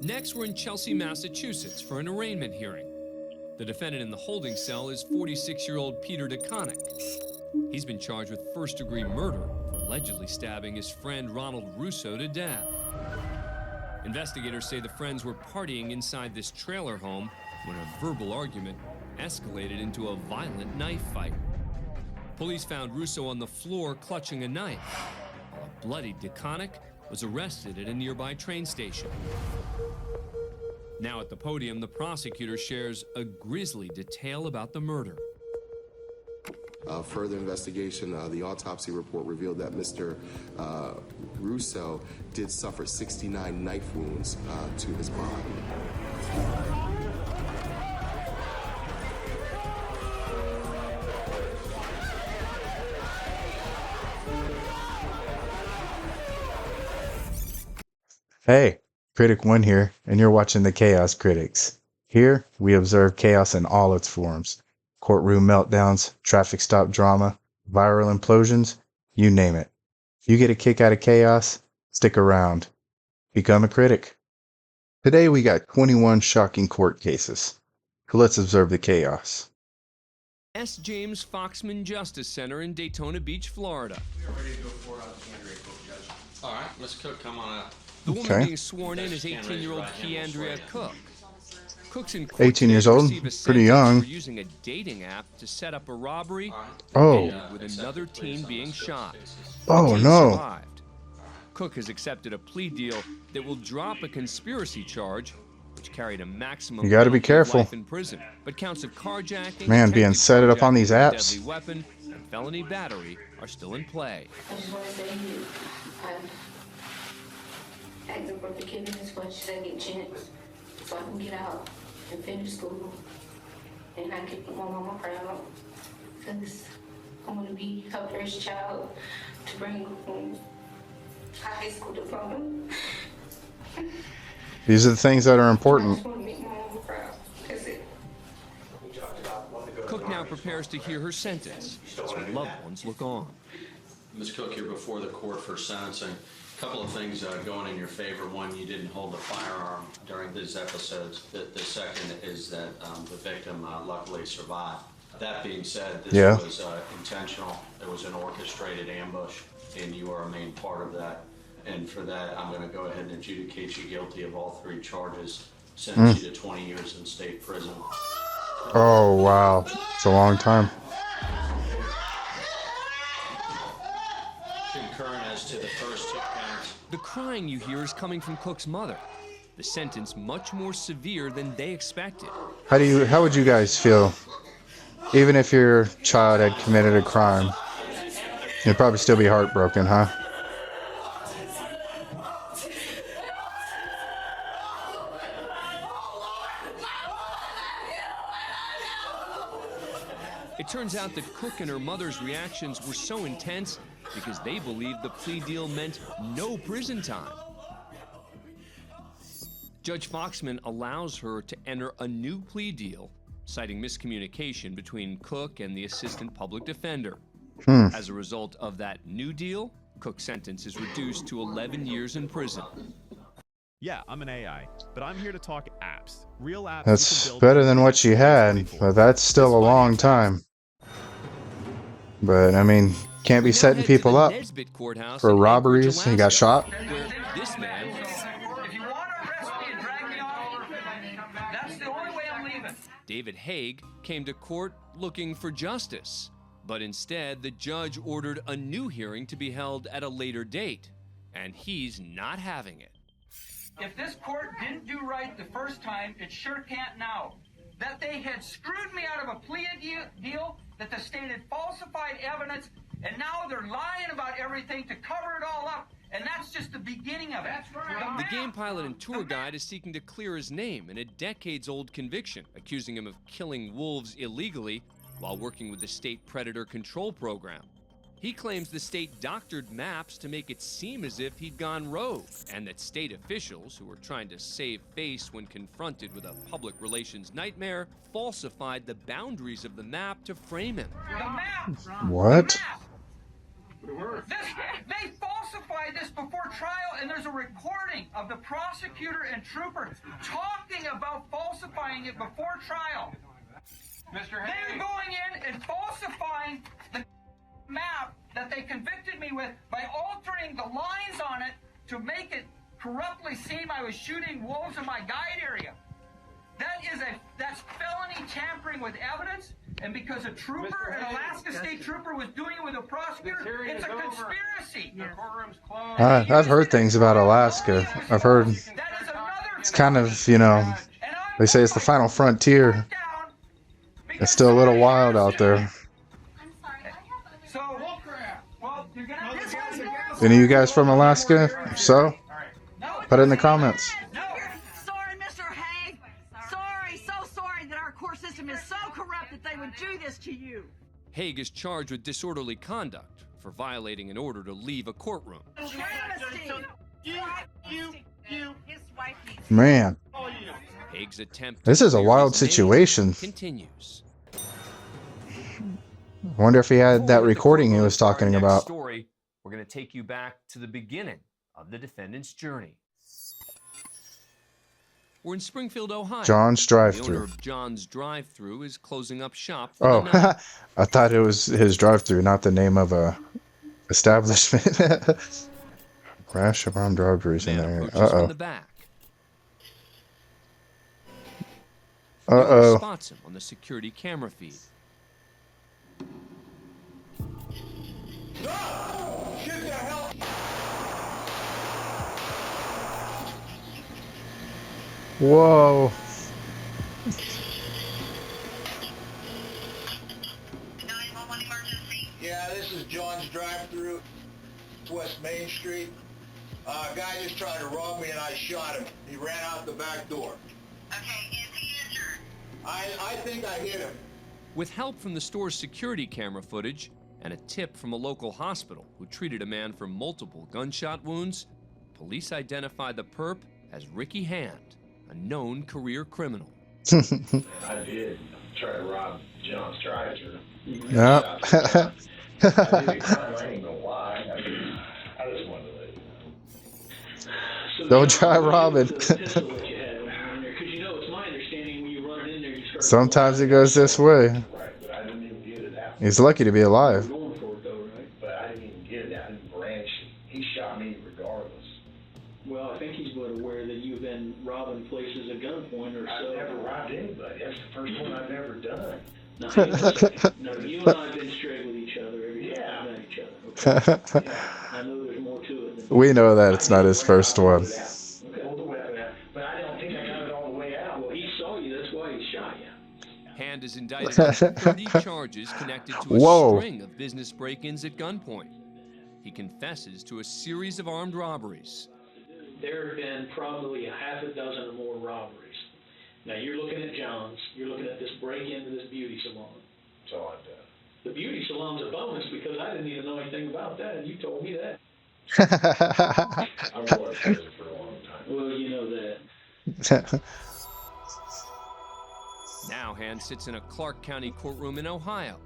Next, we're in Chelsea, Massachusetts for an arraignment hearing. The defendant in the holding cell is 46-year-old Peter DeConnick. He's been charged with first-degree murder for allegedly stabbing his friend Ronald Russo to death. Investigators say the friends were partying inside this trailer home when a verbal argument escalated into a violent knife fight. Police found Russo on the floor clutching a knife, while a bloodied DeConnick was arrested at a nearby train station. Now at the podium, the prosecutor shares a grisly detail about the murder. Further investigation, the autopsy report revealed that Mr. Russo did suffer 69 knife wounds to his body. Hey, Critic One here, and you're watching the Chaos Critics. Here, we observe chaos in all its forms. Courtroom meltdowns, traffic stop drama, viral implosions, you name it. If you get a kick out of chaos, stick around. Become a critic. Today we got 21 shocking court cases. So let's observe the chaos. S. James Foxman Justice Center in Daytona Beach, Florida. We are ready to go for Keandria Cook, Judge. All right, Ms. Cook, come on out. The woman Okay. being sworn in is 18-year-old Keandria Cook. Cook's in court 18 years today to old, receive a pretty sentence young. for using a dating app to set up a robbery Oh. ended with another teen being shot. Oh, The teen no. survived. Cook has accepted a plea deal that will drop a conspiracy charge, which carried a maximum You gotta be penalty of careful. life in prison. But counts of carjacking, Man, being attempted set it up on these carjacking with a apps. deadly weapon, and felony battery are still in play. I just want to say to you, I'm asking for forgiveness as much as I get a chance so I can get out and finish school and I can put my mama proud because I want to be her first child to bring home a high school diploma. These are the things that are I important. just want to make my mama proud. That's it. Cook now prepares to hear her sentence as her loved ones look on. Ms. Cook, you're before the court for sentencing. A couple of things going in your favor. One, you didn't hold the firearm during these episodes. The second is that the victim luckily survived. That being said, this was intentional. It was an orchestrated ambush, and you are a main part of that. And for that, I'm going to go ahead and adjudicate you guilty of all three charges, sentence you to 20 years in state prison. Oh, wow. It's a long time. Concurrent as to the first two counts. The crying you hear is coming from Cook's mother. The sentence much more severe than they expected. How would you guys feel? Even if your child had committed a crime, you'd probably still be heartbroken, huh? It turns out that Cook and her mother's reactions were so intense because they believed the plea deal meant no prison time. Judge Foxman allows her to enter a new plea deal, citing miscommunication between Cook and the assistant public defender. As a result of that new deal, Cook's sentence is reduced to 11 years in prison. Yeah, I'm an AI, but I'm here to talk apps. Real apps. That's better than what she had, but that's still a long time. But, I mean, can't be setting people up for robberies. He got shot. Where this man If you want to arrest me and drag me all over, that's the only way I'm leaving. David Haig came to court looking for justice, but instead the judge ordered a new hearing to be held at a later date, and he's not having it. If this court didn't do right the first time, it sure can't now. That they had screwed me out of a plea deal, that the state had falsified evidence, and now they're lying about everything to cover it all up, and that's just the beginning of it. That's right. The game pilot and tour guide is seeking to clear his name in a decades-old conviction, accusing him of killing wolves illegally while working with the state predator control program. He claims the state doctored maps to make it seem as if he'd gone rogue, and that state officials, who were trying to save face when confronted with a public relations nightmare, falsified the boundaries of the map to frame him. The map! What? They falsified falsified this before trial, and there's a recording of the prosecutor and trooper talking about falsifying it before trial. Mr. They're going in and falsifying the map that they convicted me with by altering the lines on it to make it corruptly seem I was shooting wolves in my guide area. That's felony tampering with evidence, and because a trooper, an Alaska State trooper, was doing it with a prosecutor, it's a conspiracy. The courtroom's closed. I've heard things about Alaska. I've heard it's kind of, you know, they say it's the final frontier. It's still a little wild out there. So, well, you're gonna have to Any of you guys from Alaska? If so, put it in the comments. Sorry, Mr. Haig. Sorry, so sorry that our court system is so corrupt that they would do this to you. Haig is charged with disorderly conduct for violating an order to leave a courtroom. Travesty. His wife needs Man, Haig's attempt this to is a clear wild his name situation. continues. I wonder if he had that recording he was talking Next about. story, we're going to take you back to the beginning of the defendant's journey. We're in Springfield, Ohio. John's The owner drive-thru. of John's drive-thru is closing up shop for the Oh, night. I thought it was his drive-thru, not the name of a establishment. Crash of armed robberies in Man there. approaches from Uh-oh. the back. Uh-oh. Spots him on the security camera feed. Whoa. Yeah, this is John's drive-thru, West Main Street. A guy just tried to rob me and I shot him. He ran out the back door. Okay, is he injured? I think I hit him. With help from the store's security camera footage and a tip from a local hospital who treated a man for multiple gunshot wounds, police identified the perp as Ricky Hand, a known career criminal. I did try to rob John's drive-thru. Yep. I did a crime, I ain't gonna lie. I just wanted to let you know. Don't try robbing. Sometimes it goes this way. Right, but I didn't even get it out. He's lucky to be alive. But I didn't even get it out. I didn't branch. He shot me regardless. Well, I think he's well aware that you've been robbing places at gunpoint or so. I've never robbed anybody. That's the first one I've ever done. No, you and I have been straight with each other every time we met each other. Okay? I know there's more to it than We know that it's not his first one. Pulled the weapon out, but I don't think I got it all the way out. Well, he saw you. That's why he shot you. Hand is indicted on 30 charges connected to a Whoa. string of business break-ins at gunpoint. He confesses to a series of armed robberies. There have been probably a half a dozen or more robberies. Now, you're looking at John's. You're looking at this break-in to this beauty salon. That's all I've done. The beauty salon's a bonus because I didn't even know anything about that, and you told me that. I've worked for it for a long time. Well, you know that. Now Hand sits in a Clark County courtroom in Ohio,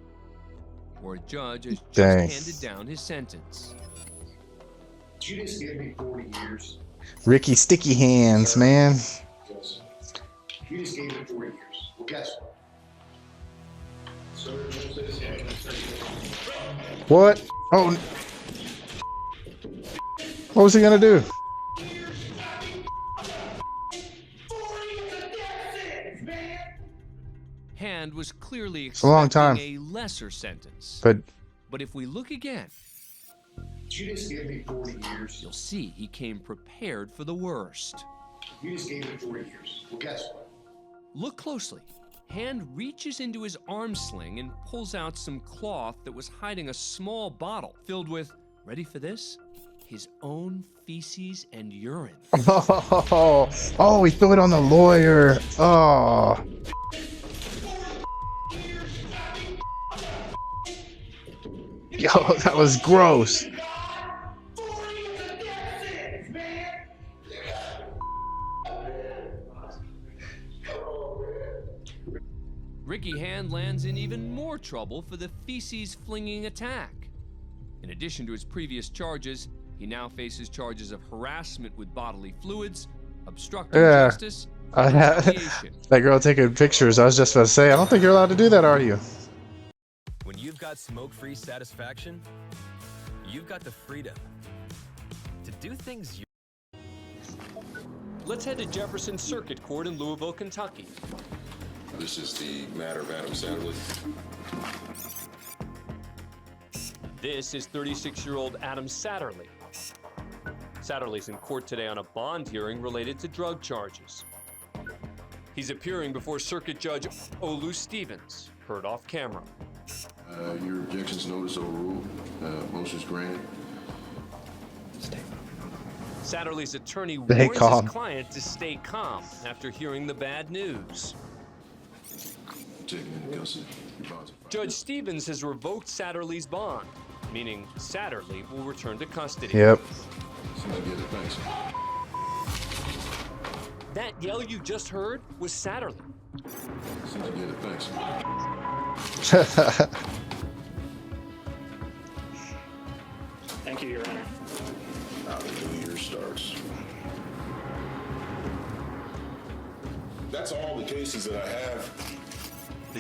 where a judge has just Dang. handed down his sentence. You just gave me 40 years. Ricky Sticky Hands, man. Yes. You just gave me 40 years. Well, guess what? So What? Oh. What was he gonna do? Hand was clearly a long expecting a lesser sentence. But But if we look again, you just gave me 40 years. you'll see he came prepared for the worst. You just gave me 40 years. Well, guess what? Look closely. Hand reaches into his arm sling and pulls out some cloth that was hiding a small bottle filled with, ready for this? His own feces and urine. oh, he threw it on the lawyer. Oh. Yo, that was gross. Ricky Hand lands in even more trouble for the feces flinging attack. In addition to his previous charges, He now faces charges of harassment with bodily fluids, obstructing Yeah. justice, and retaliation. That girl taking pictures. I was just about to say, I don't think you're allowed to do that, are you? When you've got smoke-free satisfaction, you've got the freedom to do things you... Let's head to Jefferson Circuit Court in Louisville, Kentucky. This is the matter of Adam Satterley. This is 36-year-old Adam Satterley. Satterley's in court today on a bond hearing related to drug charges. He's appearing before Circuit Judge Olu Stevens, heard off camera. Your objections notice overruled. Motion's granted. Satterley's attorney Stay warns calm. his client to stay calm after hearing the bad news. Taken into custody. Judge Stevens has revoked Satterley's bond, meaning Satterley will return to custody. Yep. Somebody get it, thanks. That yell you just heard was Satterley. Somebody get it, thanks. Thank you, Your Honor. Now the new year starts. That's all the cases that I have.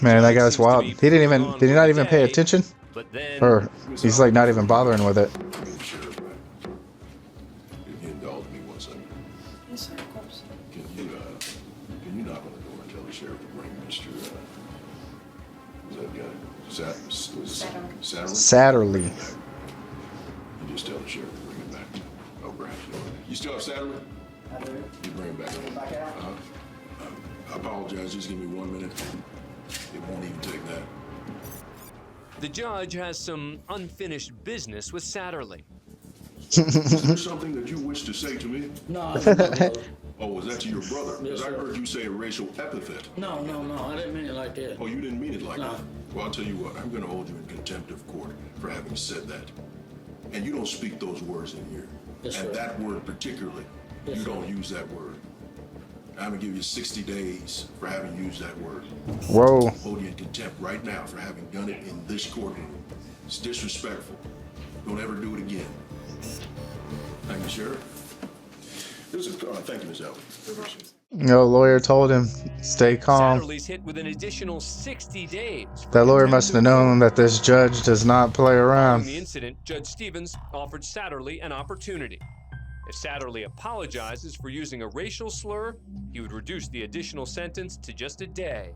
Man, that guy's wild. He didn't even, did he not even pay attention? But then, Or he's like not even bothering with it. Sheriff, can you indulge me 1 second? Yes, sir, of course. Can you knock on the door and tell the sheriff to bring Mr. Who's that guy? Satterley? Satterley. You just tell the sheriff to bring him back. Oh, Brad. You still have Satterley? I do. You bring him back. I apologize. Just give me 1 minute. It won't even take that. the judge has some unfinished business with Satterley. Is there something that you wish to say to me? No. Oh, was that to your brother? Because I heard you say a racial epithet. No, I didn't mean it like that. Oh, you didn't mean it like No. that? Well, I'll tell you what, I'm going to hold you in contempt of court for having said that. And you don't speak those words in here. Yes, and sir. that word particularly, Yes, you sir. don't use that word. I'm going to give you 60 days for having used that word. Whoa. Hold you in contempt right now for having done it in this courtroom. It's disrespectful. Don't ever do it again. Thank you, Sheriff. Thank you, Ms. Elwood. No lawyer told him, stay calm. Satterley's hit with an additional 60 days. That lawyer must have known that this judge does not play Following around. the incident, Judge Stevens offered Satterley an opportunity. If Satterley apologizes for using a racial slur, he would reduce the additional sentence to just a day.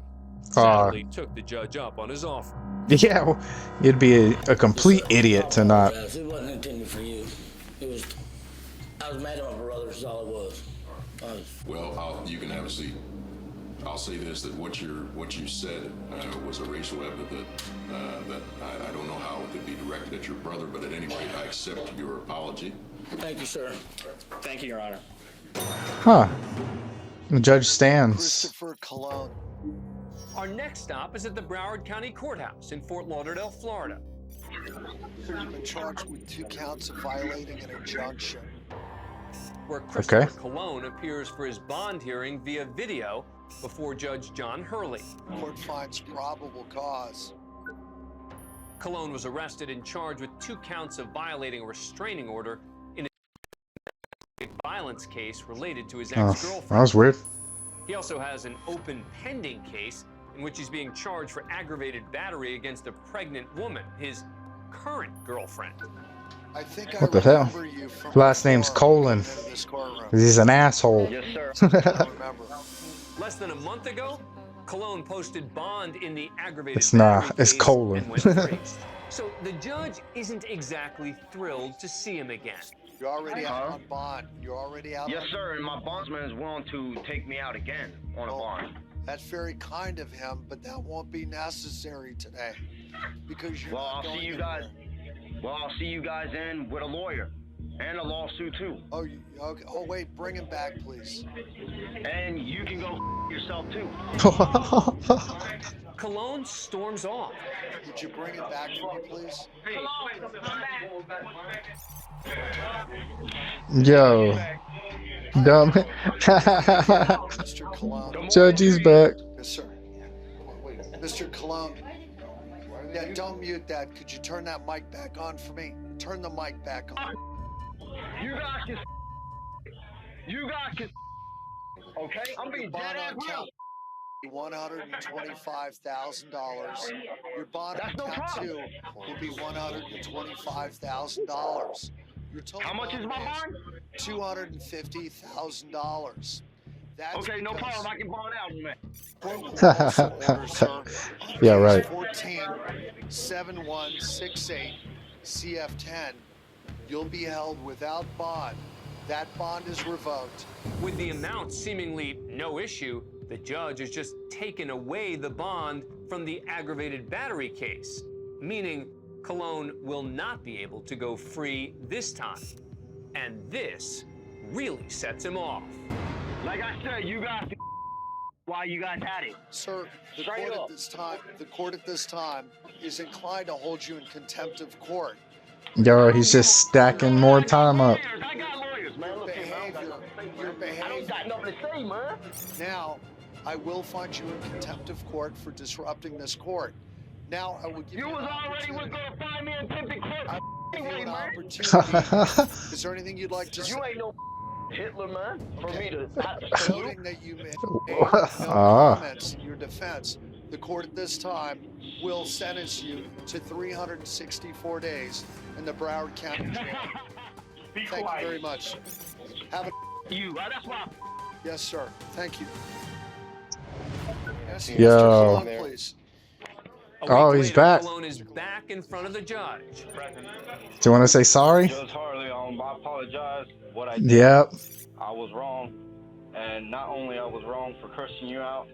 Satterley took the judge up on his offer. Yeah, well, you'd be a complete idiot to not. It wasn't intended for you. It was. I was mad at my brother. That's all it was. Well, you can have a seat. I'll say this: that what you said was a racial epithet. That I don't know how it could be directed at your brother, but at any rate, I accept your apology. Thank you, sir. Thank you, Your Honor. Huh. The judge stands. Christopher Cologne. Our next stop is at the Broward County Courthouse in Fort Lauderdale, Florida. He's been charged with 2 counts of violating an injunction. Where Christopher Cologne appears for his bond hearing via video before Judge John Hurley. Court finds probable cause. Cologne was arrested and charged with 2 counts of violating a restraining order in a violence case related to his Oh, ex-girlfriend. that was weird. He also has an open pending case in which he's being charged for aggravated battery against a pregnant woman, his current girlfriend. I think What the hell? you from Last name's Colon. this courtroom. He's an asshole. Yes, Less than a month ago, Cologne posted bond in the aggravated It's not. battery It's case Colon. and went free. So the judge isn't exactly thrilled to see him again. You're already out on bond. You're already out. Yes, sir, and my bondsman is willing to take me out again on a bond. That's very kind of him, but that won't be necessary today because you're Well, not I'll going see you anywhere. guys. Well, I'll see you guys in with a lawyer and a lawsuit too. Oh, okay. Oh, wait, bring him back, please. And you can go yourself too. Cologne storms off. Would you bring him back for me, please? Yo. Dumb. Mr. Cologne. Judge, he's back. Yes, sir. Wait, Mr. Cologne. Yeah, don't mute that. Could you turn that mic back on for me? Turn the mic back on. You guys can. You guys can. Okay, I'm being dead ass real. $125,000. Your bond on That's no count problem. 2 will be $125,000. Your total How much is my bond? $250,000. That's Okay, no because problem. I can bond out, man. court will also order, sir, Yeah, case right. 14-7168 CF10. You'll be held without bond. That bond is revoked. With the amount seemingly no issue, the judge has just taken away the bond from the aggravated battery case, meaning Colon will not be able to go free this time. And this really sets him off. Like I said, you guys can while you guys had it. Sir, the Straight court up. at this time is inclined to hold you in contempt of court. Yo, he's just stacking more time up. I got lawyers, man. Look, Your behavior. I don't got nothing to say, man. Now, I will find you in contempt of court for disrupting this court. Now, I will give you You an was already opportunity. going to find me in tempted court. I will give you Anyway, an man. opportunity. Is there anything you'd like to say? You ain't no Hitler, man, for me to Noting that you made no Ah. comments in your defense, the court at this time will sentence you to 364 days in the Broward County Jail. Be Thank quiet. you very much. Have a You, that's why. yes, sir. Thank you. Yes, Yo. Mr. Colon, please. A Oh, week he's later, back. Colon is back in front of the judge. Do you want to say sorry? Judge Harley, I apologize. What I did, Yep. I was wrong. And not only I was wrong for cursing you out,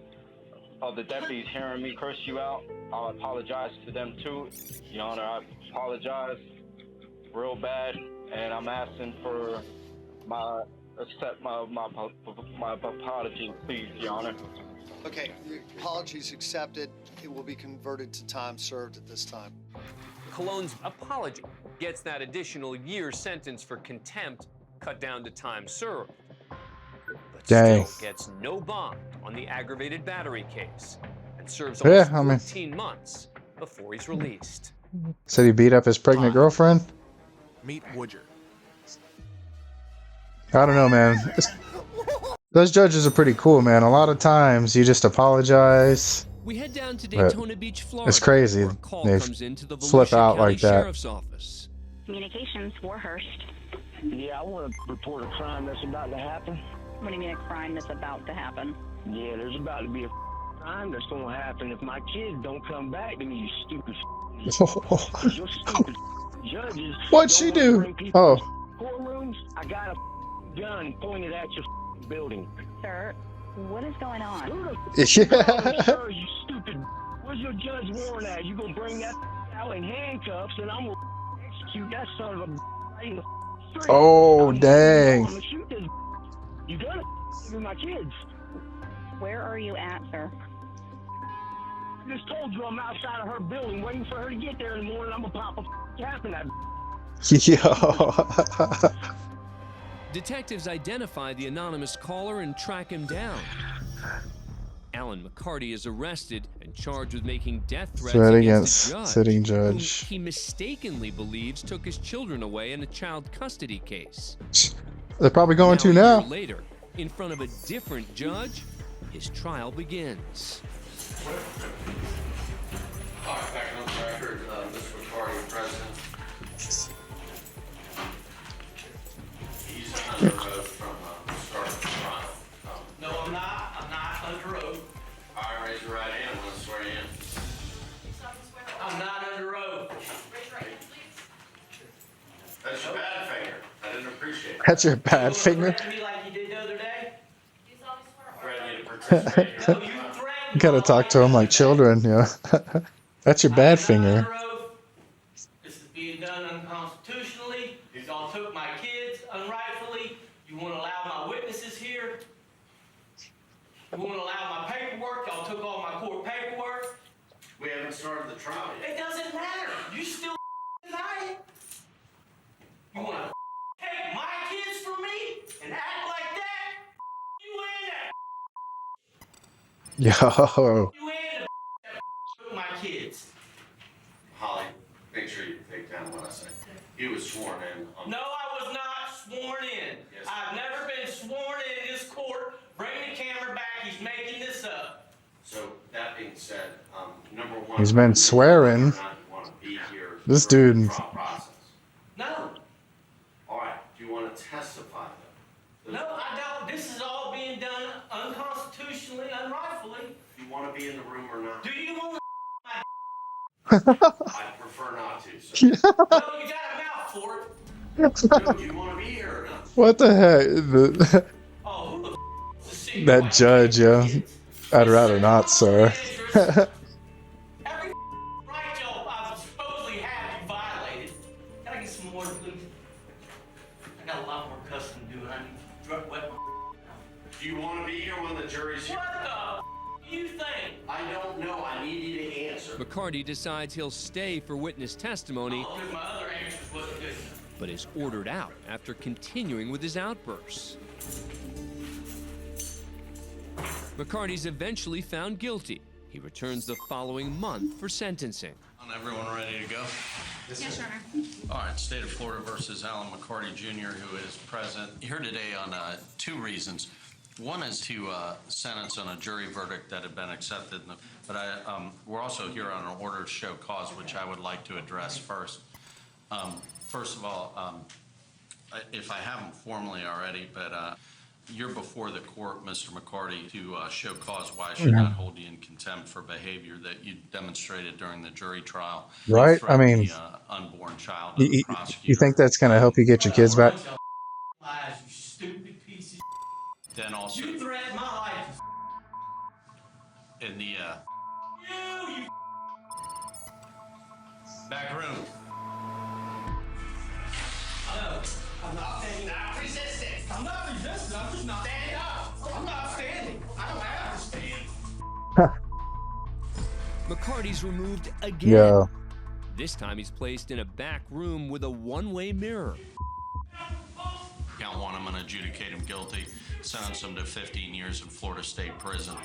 of the deputies hearing me curse you out, I apologize to them too. Your Honor, I apologize real bad, and I'm asking for my apology, please, Your Honor. Okay, the apologies accepted. It will be converted to time served at this time. Colon's apology gets that additional year sentence for contempt cut down to time served. But Dang. still gets no bond on the aggravated battery case and serves Yeah, almost I mean- 14 months before he's released. Said he beat up his pregnant girlfriend? Meet Woodger. I don't know, man. Those judges are pretty cool, man. A lot of times you just apologize. We head down to But Daytona Beach, Florida. it's crazy. Where a call They comes into the flip Volusia out County like that. Sheriff's Office. Communications, Warhurst. Yeah, I want to report a crime that's about to happen. What do you mean a crime that's about to happen? Yeah, there's about to be a crime that's going to happen if my kids don't come back to me, you stupid. Your stupid judges. What'd she don't wanna do? bring people Oh. to courtrooms. I got a gun pointed at your building. Sir, what is going on? Who the Yeah. sir, you stupid. Where's your judge warrant at? You gonna bring that out in handcuffs and I'm gonna execute that son of a right in the street. Oh, dang. I'm gonna shoot this. You gonna with my kids. Where are you at, sir? I just told you I'm outside of her building waiting for her to get there in the morning. I'm gonna pop a cap in that. Yo. Detectives identify the anonymous caller and track him down. Alan McCarty is arrested and charged with making death threats Threat against the against judge, sitting whom judge. he mistakenly believes took his children away in a child custody case. They're probably going to A now. year later, in front of a different judge, his trial begins. All right, back on the record, Mr. McCarty, President. He's under oath from the start of the trial. No, I'm not. I'm not under oath. All right, raise your right hand. I'm going to swear you in. I'm not under oath. That's your bad finger. I didn't appreciate it. That's your bad finger. Threaten me like you did the other day? Threaten you to participate in your You gotta talk to them like children, yeah. That's your bad finger. This is being done unconstitutionally. Y'all took my kids unrightfully. You won't allow my witnesses here. You won't allow my paperwork. Y'all took all my court paperwork. We haven't started the trial yet. It doesn't matter. You still deny it. You want to take my kids from me and act like that? You in that. Yo. You in the my kids. Holly, make sure you take down what I say. He was sworn in on. No, I was not He's been swearing. This dude. No. All right. Do you want to testify, though? No, I don't. This is all being done unconstitutionally, unrightfully. Do you want to be in the room or not? Do you want to? I prefer not to, sir. Well, you got a mouth for it. Do you want to be here or not? What the heck? Oh, who the f*** That judge, yeah. I'd rather not, sir. Every right job I supposedly have you violated. Can I get some more, please? I got a lot more cussing to do, and I need to drug weapon. Do you want to be here when the jury's here? What the do you think? I don't know. I need you to answer. McCarty decides he'll stay for witness testimony, Because my other answers wasn't good enough. but is ordered out after continuing with his outbursts. McCarty's eventually found guilty. He returns the following month for sentencing. Everyone ready to go? Yes, Your Honor. All right, State of Florida versus Alan McCarty Jr., who is present here today on two reasons. One is to sentence on a jury verdict that had been accepted, but we're also here on an order to show cause, which I would like to address first. First of all, if I haven't formally already, but you're before the court, Mr. McCarty, to show cause why I should not hold you in contempt for behavior that you demonstrated during the jury trial. Right? I mean, the unborn child. you think that's going to help you get your kids back? Lies, you stupid piece of Then also you threatened my life. In the you back room. No, I'm not standing up. Resist it. I'm not resisting. I'm just not standing up. I'm not standing. I don't have to stand. McCarty's removed again. Yeah. This time he's placed in a back room with a one-way mirror. Count one, I'm going to adjudicate him guilty, sentence him to 15 years in Florida State Prison.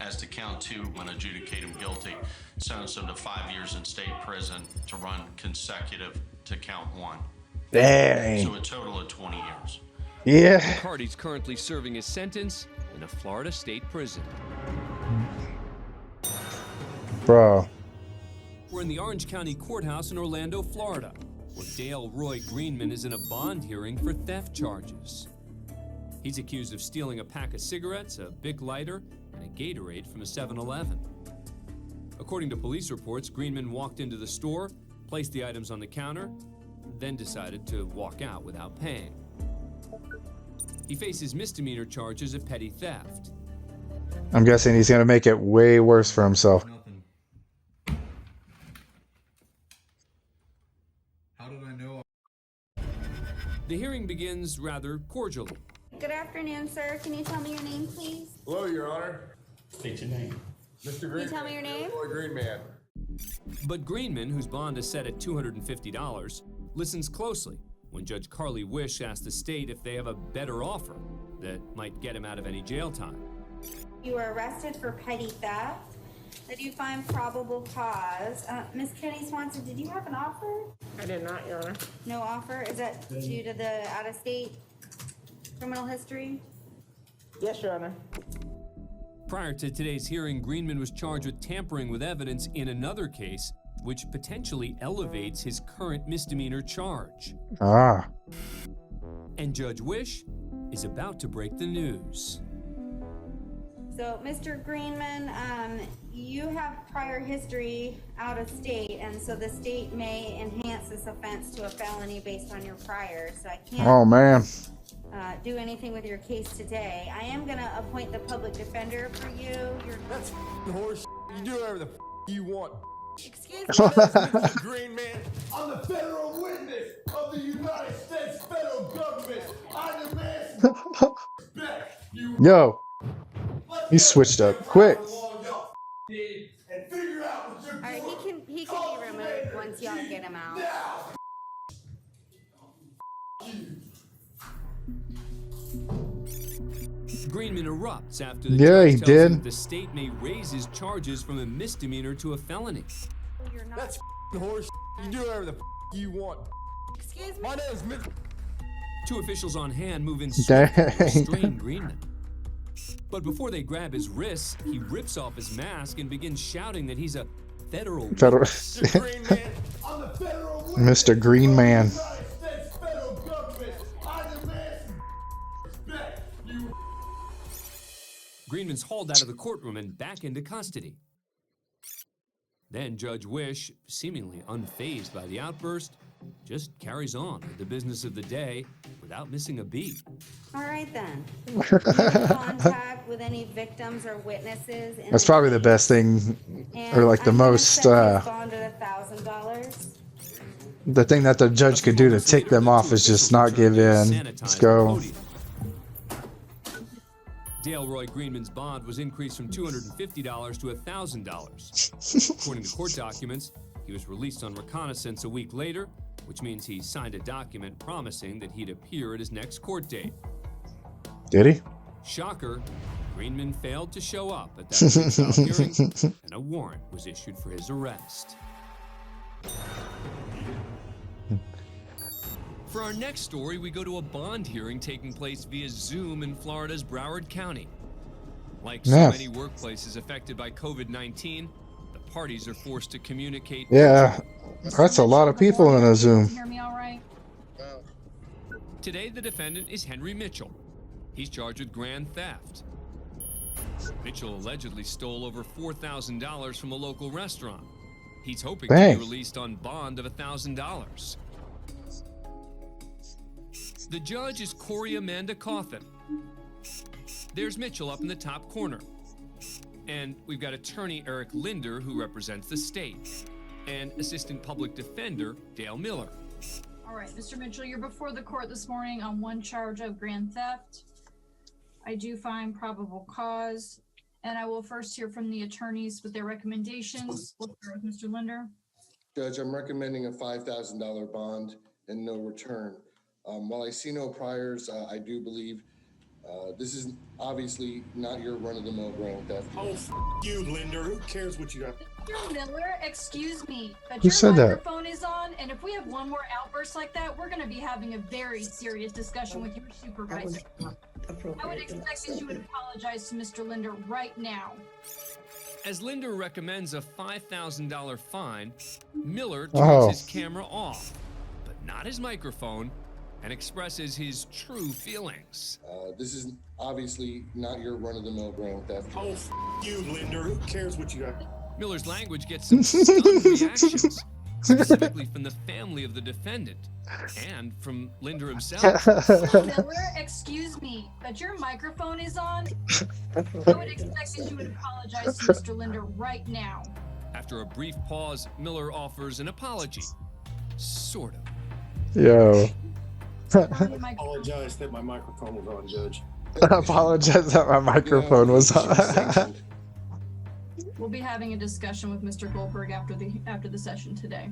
As to count two, I'm going to adjudicate him guilty, sentence him to 5 years in state prison to run consecutive to count one. Dang. So a total of 20 years. Yeah. McCarty's currently serving his sentence in a Florida state prison. Bro. We're in the Orange County Courthouse in Orlando, Florida, where Dale Roy Greenman is in a bond hearing for theft charges. He's accused of stealing a pack of cigarettes, a Bic lighter, and a Gatorade from a 7-Eleven. According to police reports, Greenman walked into the store, placed the items on the counter, then decided to walk out without paying. He faces misdemeanor charges of petty theft. I'm guessing he's going to make it way worse for himself. How did I know? The hearing begins rather cordially. Good afternoon, sir. Can you tell me your name, please? Hello, Your Honor. State your name. Mr. Can you tell me your name? Roy Greenman. But Greenman, whose bond is set at $250, listens closely when Judge Carly Wish asks the state if they have a better offer that might get him out of any jail time. You were arrested for petty theft. Did you find probable cause? Miss Kenny Swanson, did you have an offer? I did not, Your Honor. No offer? Is that due to the out-of-state criminal history? Yes, Your Honor. Prior to today's hearing, Greenman was charged with tampering with evidence in another case, which potentially elevates his current misdemeanor charge. Ah. And Judge Wish is about to break the news. So, Mr. Greenman, you have prior history out of state, and so the state may enhance this offense to a felony based on your prior. So I can't Oh, man. do anything with your case today. I am going to appoint the public defender for you. That's horse. You do whatever the you want. Excuse me. Mr. Greenman, I'm the federal witness of the United States federal government. I demand respect. Yo. He switched up quick. And figure out what you're All right, he can be removed once y'all get him out. Greenman erupts after the Yeah, judge he tells him did. the state may raise his charges from a misdemeanor to a felony. That's horse. You do whatever the you want. Excuse me. My name is Mr. Two officials on hand move in Dang. swiftly to restrain Greenman. But before they grab his wrists, he rips off his mask and begins shouting that he's a federal Federal- witness. Green Man, I'm the federal Mr. Green Man. United States federal government. I demand respect. You Greenman's hauled out of the courtroom and back into custody. Then Judge Wish, seemingly unfazed by the outburst, just carries on with the business of the day without missing a beat. All right then. Any contact with any victims or witnesses? In That's the probably the case? best thing, And or like the I'm gonna most, set his bond at $1,000. the thing that the judge could do to tick them off is just not give in. Let's go. Dale Roy Greenman's bond was increased from $250 to $1,000. According to court documents, he was released on reconnaissance a week later, which means he signed a document promising that he'd appear at his next court date. Did he? Shocker, Greenman failed to show up at that pretrial hearing, and a warrant was issued for his arrest. For our next story, we go to a bond hearing taking place via Zoom in Florida's Broward County. Like so Yeah. many workplaces affected by COVID-19, the parties are forced to communicate. Yeah, that's a lot of people in a Zoom. Hear me all right? Today, the defendant is Henry Mitchell. He's charged with grand theft. Mitchell allegedly stole over $4,000 from a local restaurant. He's hoping to Dang. be released on bond of $1,000. The judge is Corey Amanda Coffin. There's Mitchell up in the top corner. And we've got attorney Eric Linder, who represents the state, and assistant public defender Dale Miller. All right, Mr. Mitchell, you're before the court this morning on one charge of grand theft. I do find probable cause, and I will first hear from the attorneys with their recommendations. We'll start with Mr. Linder. Judge, I'm recommending a $5,000 bond and no return. While I see no priors, I do believe this is obviously not your run-of-the-mill grand theft. Oh, you, Linder. Who cares what you got? Mr. Miller, excuse me, but Who your said that? microphone is on, and if we have one more outburst like that, we're going to be having a very serious discussion with your supervisor. I would expect that you would apologize to Mr. Linder right now. As Linder recommends a $5,000 fine, Miller turns his camera off, but not his microphone, and expresses his true feelings. This is obviously not your run-of-the-mill grand theft. Oh, you, Linder. Who cares what you got? Miller's language gets some stunned reactions, specifically from the family of the defendant and from Linder himself. Miller, excuse me, but your microphone is on. I would expect that you would apologize to Mr. Linder right now. After a brief pause, Miller offers an apology. Sort of. Yo. I apologize that my microphone was on, Judge. I apologize that my microphone was on. We'll be having a discussion with Mr. Goldberg after the session today.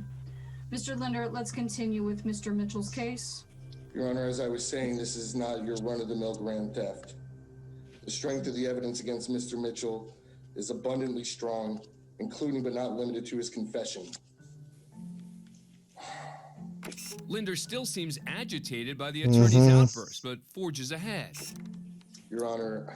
Mr. Linder, let's continue with Mr. Mitchell's case. Your Honor, as I was saying, this is not your run-of-the-mill grand theft. The strength of the evidence against Mr. Mitchell is abundantly strong, including but not limited to his confession. Linder still seems agitated by the attorney's outburst, but forges ahead. Your Honor,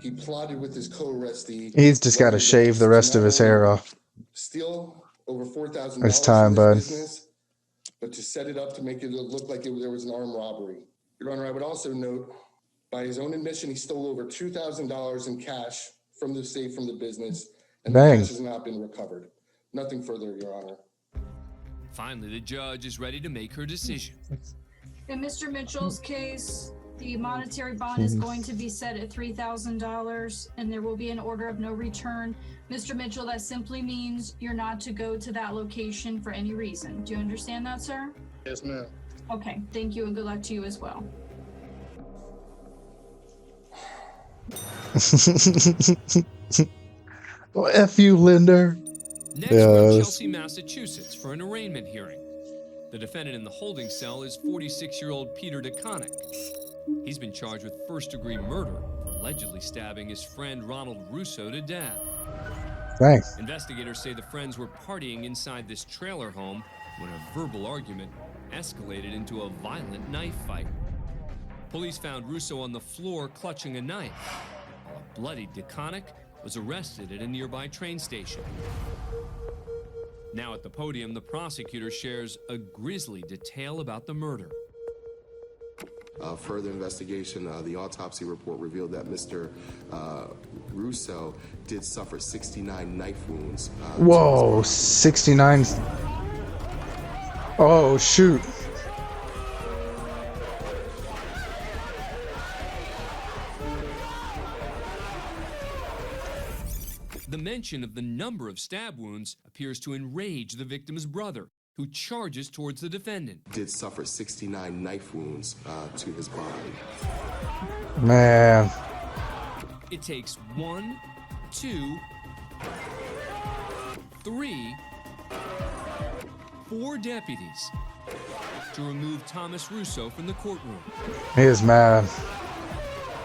he plotted with his co-arrestee. He's just got to shave the rest of his hair off. Steal over $4,000 It's time, from bud. this business, but to set it up to make it look like there was an armed robbery. Your Honor, I would also note, by his own admission, he stole over $2,000 in cash from the safe from the business, and the Dang. cash has not been recovered. Nothing further, Your Honor. Finally, the judge is ready to make her decision. In Mr. Mitchell's case, the monetary bond is going to be set at $3,000, and there will be an order of no return. Mr. Mitchell, that simply means you're not to go to that location for any reason. Do you understand that, sir? Yes, ma'am. Okay, thank you, and good luck to you as well. Well, F you, Linder. Next, we're in Chelsea, Massachusetts for an arraignment hearing. The defendant in the holding cell is 46-year-old Peter DeConnick. He's been charged with first-degree murder for allegedly stabbing his friend Ronald Russo to death. Thanks. Investigators say the friends were partying inside this trailer home when a verbal argument escalated into a violent knife fight. Police found Russo on the floor clutching a knife, while a bloody DeConnick was arrested at a nearby train station. Now at the podium, the prosecutor shares a grisly detail about the murder. Further investigation, the autopsy report revealed that Mr. Russo did suffer 69 knife wounds. Whoa, 69. Oh, shoot. The mention of the number of stab wounds appears to enrage the victim's brother, who charges towards the defendant. Did suffer 69 knife wounds to his body. Man. It takes 1, 2, 3, 4 deputies to remove Thomas Russo from the courtroom. He is mad.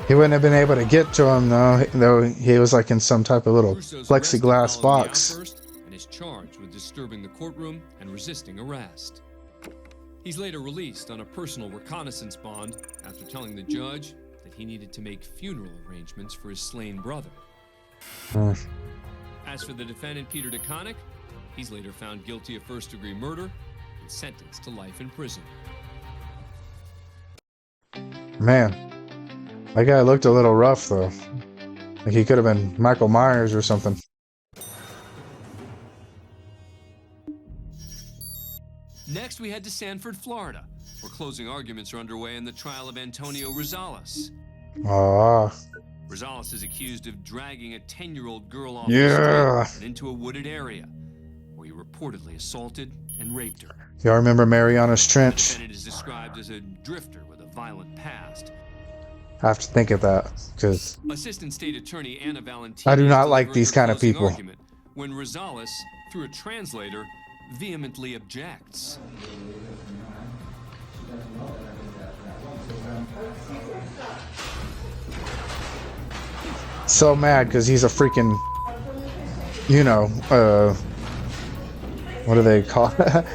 He wouldn't have been able to get to him though he was like in some type of little Russo's plexiglass arrested following the box. outburst and is charged with disturbing the courtroom and resisting arrest. He's later released on a personal reconnaissance bond after telling the judge that he needed to make funeral arrangements for his slain brother. As for the defendant, Peter DeConnick, he's later found guilty of first-degree murder and sentenced to life in prison. Man, that guy looked a little rough though. Like he could have been Michael Myers or something. Next, we head to Sanford, Florida, where closing arguments are underway in the trial of Antonio Rosales. Ah. Rosales is accused of dragging a 10-year-old girl off the Yeah. street and into a wooded area, where he reportedly assaulted and raped her. Y'all remember Mariana's Trench? The defendant is described as a drifter with a violent past. I have to think of that because Assistant State Attorney Anna Valentini I do not is like delivering these her kind of closing people. argument when Rosales, through a translator, vehemently objects. So mad because he's a freaking, you know, what do they call it?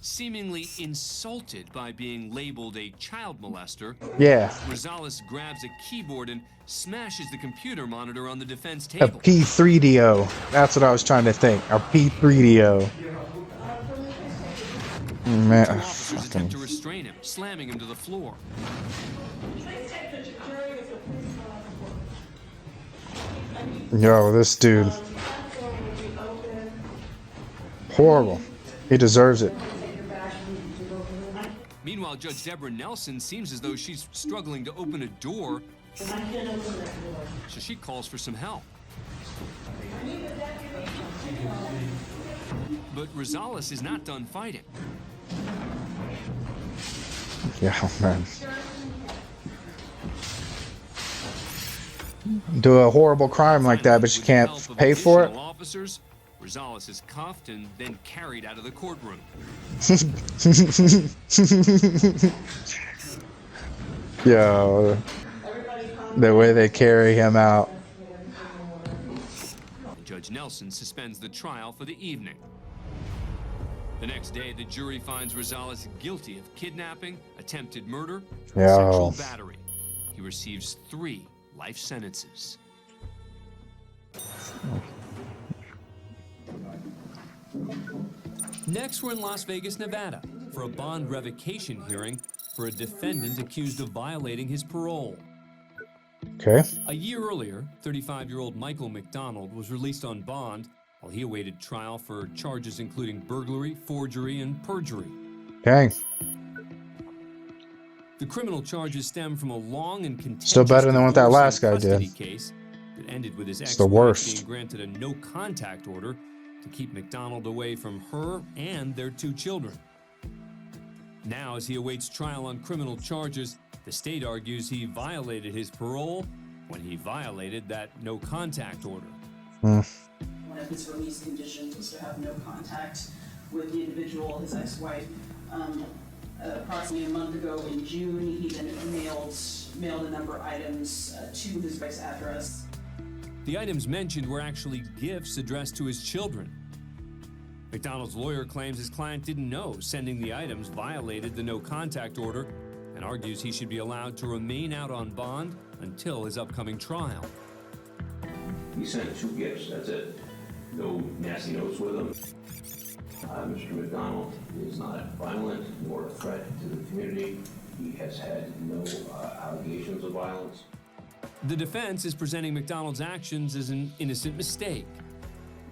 Seemingly insulted by being labeled a child molester, Yeah. Rosales grabs a keyboard and smashes the computer monitor on the defense A table. P3DO. That's what I was trying to think. A P3DO. Man, Two officers attempt to restrain him, slamming him to the floor. yo, this dude. Horrible. He deserves it. Meanwhile, Judge Deborah Nelson seems as though she's struggling to open a door, so she calls for some help. But Rosales is not done fighting. Yeah, man. Do a horrible crime like that, but you can't pay for it? Officers, Rosales is cuffed and then carried out of the courtroom. Yo, the way they carry him out. And Judge Nelson suspends the trial for the evening. The next day, the jury finds Rosales guilty of kidnapping, attempted murder, and Yo. sexual battery. He receives 3 life sentences. Next, we're in Las Vegas, Nevada, for a bond revocation hearing for a defendant accused of violating his parole. Okay. A year earlier, 35-year-old Michael McDonald was released on bond while he awaited trial for charges including burglary, forgery, and perjury. Dang. The criminal charges stem from a long and contentious Still better than what that divorce last and guy did. custody case that ended with his It's the ex-wife worst. being granted a no-contact order to keep McDonald away from her and their 2 children. Now, as he awaits trial on criminal charges, the state argues he violated his parole when he violated that no-contact order. Hmm. One of his release conditions was to have no contact with the individual, his ex-wife. Approximately a month ago in June, he then mailed a number of items to his wife's address. The items mentioned were actually gifts addressed to his children. McDonald's lawyer claims his client didn't know sending the items violated the no-contact order and argues he should be allowed to remain out on bond until his upcoming trial. He sent 2 gifts, that's it. No nasty notes with him. Mr. McDonald is not violent nor a threat to the community. He has had no allegations of violence. The defense is presenting McDonald's actions as an innocent mistake.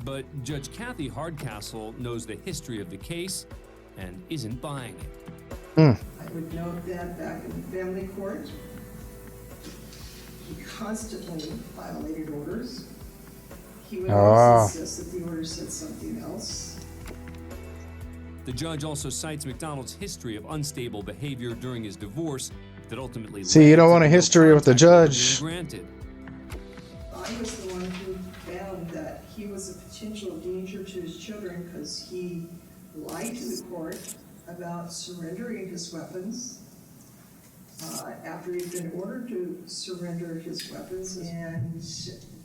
But Judge Kathy Hardcastle knows the history of the case and isn't buying it. I would note that back in the family court, he constantly violated orders. He would always insist that the order said something else. The judge also cites McDonald's history of unstable behavior during his divorce that ultimately See, you don't want a history with the judge. Granted. I was the one who found that he was a potential danger to his children because he lied to the court about surrendering his weapons after he'd been ordered to surrender his weapons, and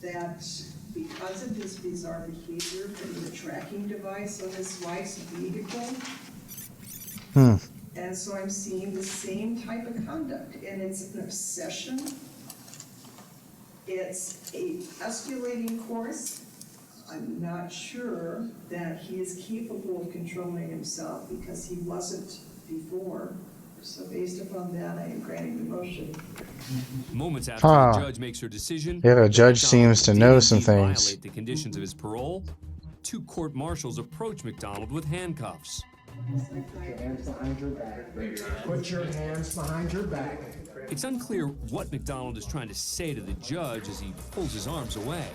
that because of his bizarre behavior, putting a tracking device on his wife's vehicle. And so I'm seeing the same type of conduct, and it's an obsession. It's a escalating course. I'm not sure that he is capable of controlling himself because he wasn't before. So based upon that, I am granting the motion. Moments after the judge makes her decision, Yeah, the judge seems to know some things. violate the conditions of his parole. 2 court marshals approach McDonald with handcuffs. Put your hands behind your back. Put your hands behind your back. It's unclear what McDonald is trying to say to the judge as he pulls his arms away.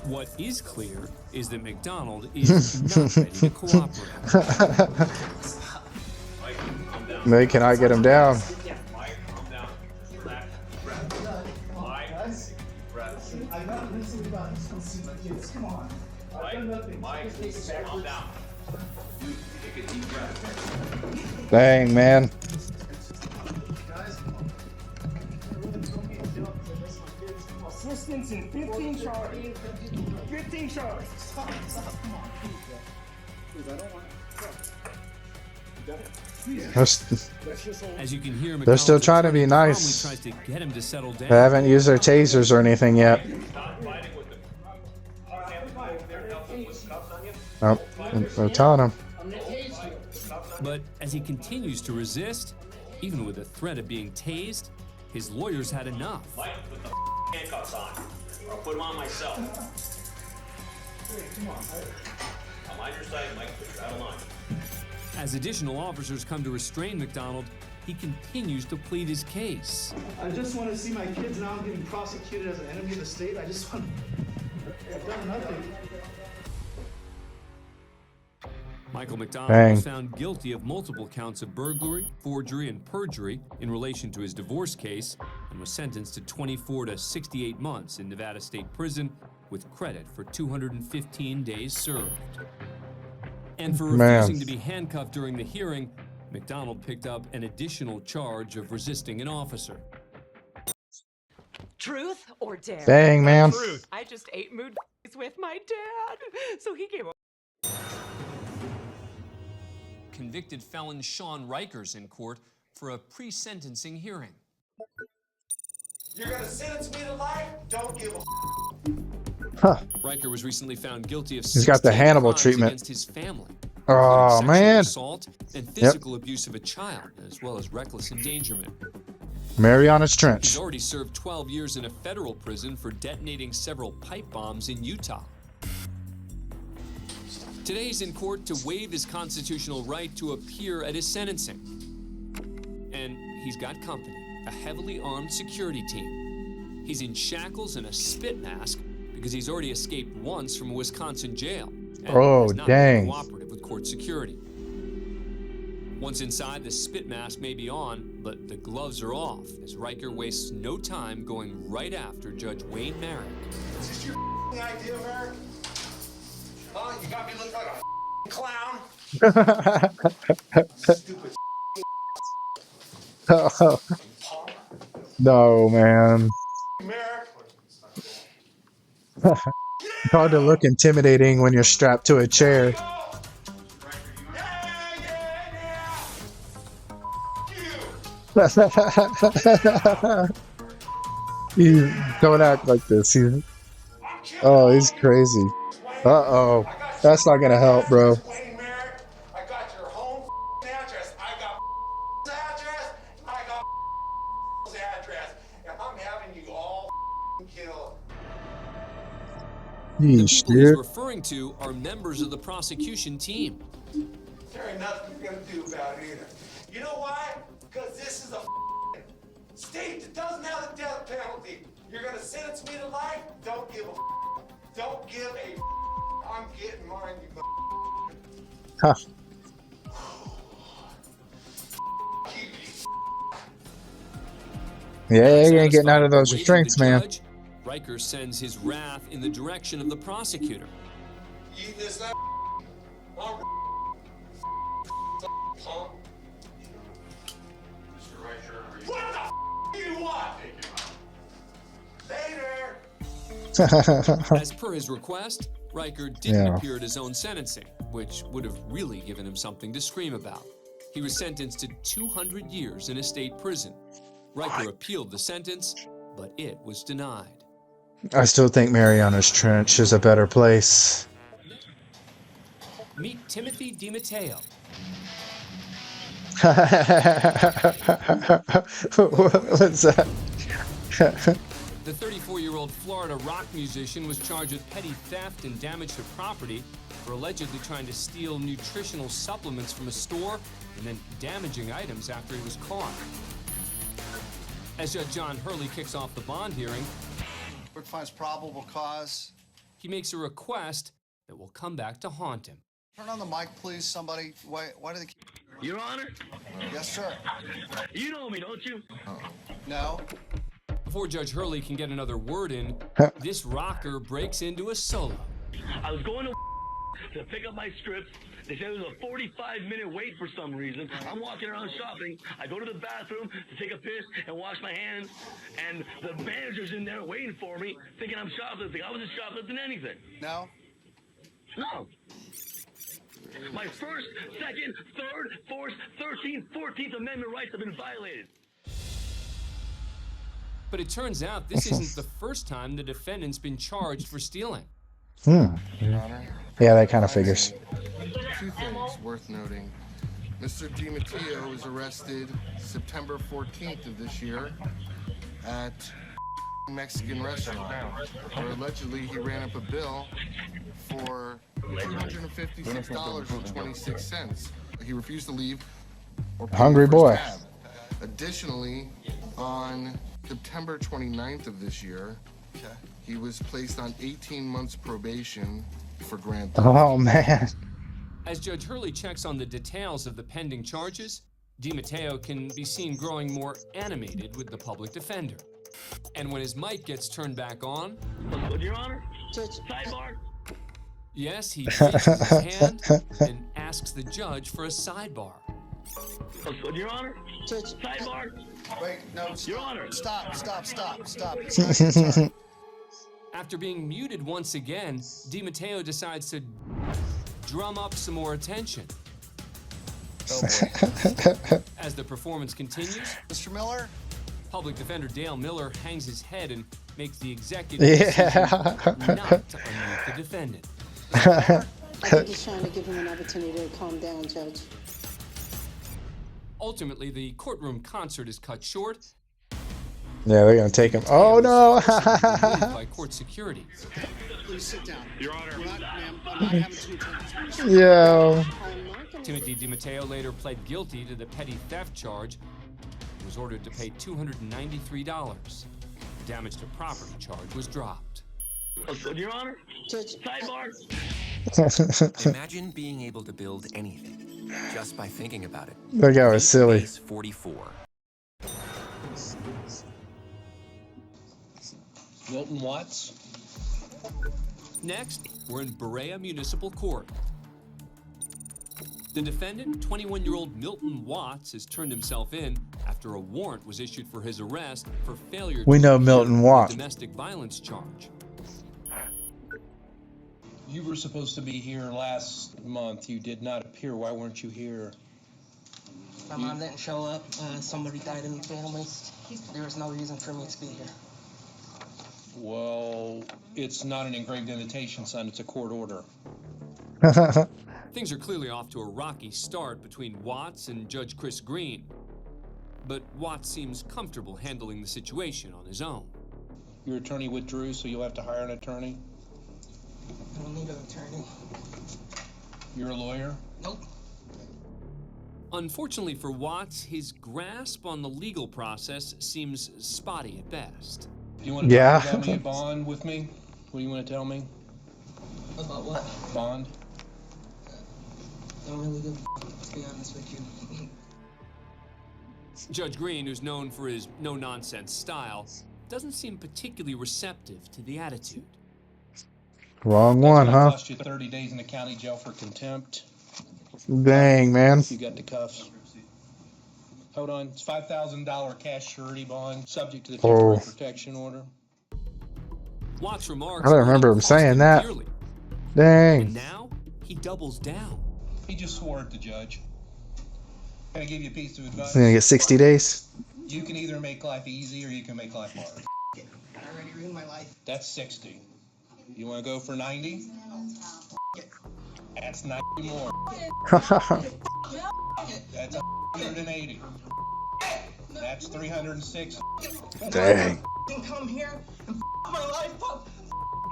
What is clear is that McDonald is not ready to cooperate. Maybe can I get him down? I'm not listening about this. Come see my kids. Come on. I've done nothing. Calm down. Dude, take a deep breath. Dang, man. Assistance in 15 charges. 15 charges. Stop. Come on. Please, I don't want As you can hear, They're still trying to be nice. tries to get him to settle down. They haven't used their tasers or anything yet. Nope, they're telling him. But as he continues to resist, even with the threat of being tased, his lawyers had enough. Mike, put the handcuffs on, or I'll put them on myself. I'm on your side, Mike, put your out of line. As additional officers come to restrain McDonald, he continues to plead his case. I just want to see my kids now getting prosecuted as an enemy of the state. I just want. I've done nothing. Michael McDonald was found guilty of multiple counts of burglary, forgery, and perjury in relation to his divorce case and was sentenced to 24 to 68 months in Nevada State Prison with credit for 215 days served. And for refusing to be handcuffed during the hearing, McDonald picked up an additional charge of resisting an officer. Truth or dare? Dang, man. Truth. I just ate mood with my dad, so he came over. Convicted felon Sean Rikers in court for a pre-sentencing hearing. You're gonna sentence me to life? Don't give a Riker was recently found guilty of He's got the 16 Hannibal crimes treatment. against his family. Oh, including sexual man. assault and physical abuse of a child, as well as reckless endangerment. Mariana's Trench. He's already served 12 years in a federal prison for detonating several pipe bombs in Utah. Today he's in court to waive his constitutional right to appear at his sentencing. And he's got company, a heavily armed security team. He's in shackles and a spit mask because he's already escaped once from a Wisconsin jail. And Oh, has not dang. been cooperative with court security. Once inside, the spit mask may be on, but the gloves are off, as Riker wastes no time going right after Judge Wayne Merrick. Is this your idea, Merrick? Huh? You got me looking like a clown? Stupid No, man. Merrick. It's hard to look intimidating when you're strapped to a chair. Don't act like this. Oh, he's crazy. Uh-oh. That's not gonna help, bro. I got your home address. I got address. I got address. And I'm having you all killed. The Yeesh, people he's dude. referring to are members of the prosecution team. There ain't nothing you're gonna do about it either. You know why? Because this is a state that doesn't have the death penalty. You're gonna sentence me to life? Don't give a Don't give a I'm getting mine, you Huh. Yeah, you ain't getting out of those Waving restraints, the man. judge, Riker sends his wrath in the direction of the prosecutor. You this that punk. What the do you want? Later. As per his request, Riker didn't appear at his own sentencing, which would have really given him something to scream about. He was sentenced to 200 years in a state prison. Riker appealed the sentence, but it was denied. I still think Mariana's Trench is a better place. Meet Timothy DiMatteo. What's that? The 34-year-old Florida rock musician was charged with petty theft and damage to property for allegedly trying to steal nutritional supplements from a store and then damaging items after he was caught. As Judge John Hurley kicks off the bond hearing, Court finds probable cause. he makes a request that will come back to haunt him. Turn on the mic, please, somebody. Why do they... Your Honor? Yes, sir. You know me, don't you? No. Before Judge Hurley can get another word in, this rocker breaks into a solo. I was going to pick up my strips. They said it was a 45-minute wait for some reason. I'm walking around shopping. I go to the bathroom to take a piss and wash my hands, and the manager's in there waiting for me, thinking I'm shoplifting. I wasn't shoplifting anything. No? No. My first, second, third, fourth, 13th, 14th Amendment rights have been violated. But it turns out this isn't the first time the defendant's been charged for stealing. Yeah, that kind of figures. Two things worth noting. Mr. DiMatteo was arrested September 14th of this year at a Mexican restaurant, where allegedly he ran up a bill for $256.26. He refused to leave or pay Hungry for his boy. tab. Additionally, on September 29th of this year, he was placed on 18 months probation for grand theft. Oh, man. As Judge Hurley checks on the details of the pending charges, DiMatteo can be seen growing more animated with the public defender. And when his mic gets turned back on, Your Honor, sidebar. Yes, he raises his hand and asks the judge for a sidebar. Your Honor, sidebar. Wait, no. Your Honor. Stop. After being muted once again, DiMatteo decides to drum up some more attention. As the performance continues, Mr. Miller? Public Defender Dale Miller hangs his head and makes the executive decision not to unmute the defendant. I think he's trying to give him an opportunity to calm down, Judge. Ultimately, the courtroom concert is cut short. Yeah, they're gonna take him. Oh no! By court security. Please sit down. Your Honor. I'm not having too much. Yo. Timothy DiMatteo later pled guilty to the petty theft charge and was ordered to pay $293. The damage to property charge was dropped. Your Honor, sidebar. Imagine being able to build anything just by thinking about it. That guy was silly. Base 44. Milton Watts. Next, we're in Berea Municipal Court. The defendant, 21-year-old Milton Watts, has turned himself in after a warrant was issued for his arrest for failure We to know appear Milton on a Watts. domestic violence charge. You were supposed to be here last month. You did not appear. Why weren't you here? My mom didn't show up. Somebody died in the family. There was no reason for me to be here. Well, it's not an engraved invitation, son. It's a court order. Things are clearly off to a rocky start between Watts and Judge Chris Green. But Watts seems comfortable handling the situation on his own. Your attorney withdrew, so you'll have to hire an attorney? I don't need an attorney. You're a lawyer? Nope. Unfortunately for Watts, his grasp on the legal process seems spotty at best. You want to talk about me a bond with me? What do you want to tell me? About what? Bond? Don't really give a to be honest with you. Judge Green, who's known for his no-nonsense style, doesn't seem particularly receptive to the attitude. Wrong one, huh? Cost you 30 days in the county jail for contempt. Dang, man. You got the cuffs. Hold on. It's $5,000 cash surety bond, subject to the temporary protection order. Watts' remarks. I don't remember him saying that. Dang. And now he doubles down. He just swore at the judge. Can I give you a piece of advice? He's gonna get 60 days. You can either make life easy or you can make life hard. I already ruined my life. That's 60. You want to go for 90? That's 90 more. That's 180. That's 306. Dang. Come here and my life up.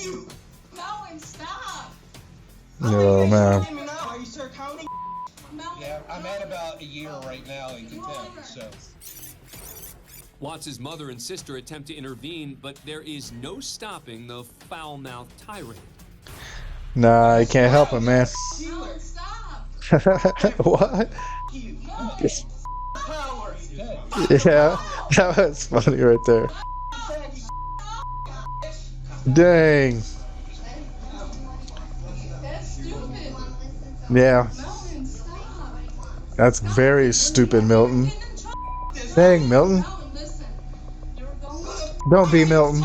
You. Melvin, stop. Oh, man. Are you Sir County? Yeah, I'm at about a year right now in contempt, so. Watts' mother and sister attempt to intervene, but there is no stopping the foul-mouthed tirade. Nah, I can't help him, man. Melvin, stop. What? Yeah, that was funny right there. Dang. That's stupid. Yeah. Melvin, stop. That's very stupid, Milton. Dang, Milton. Melvin, listen. You're going. Don't be Milton.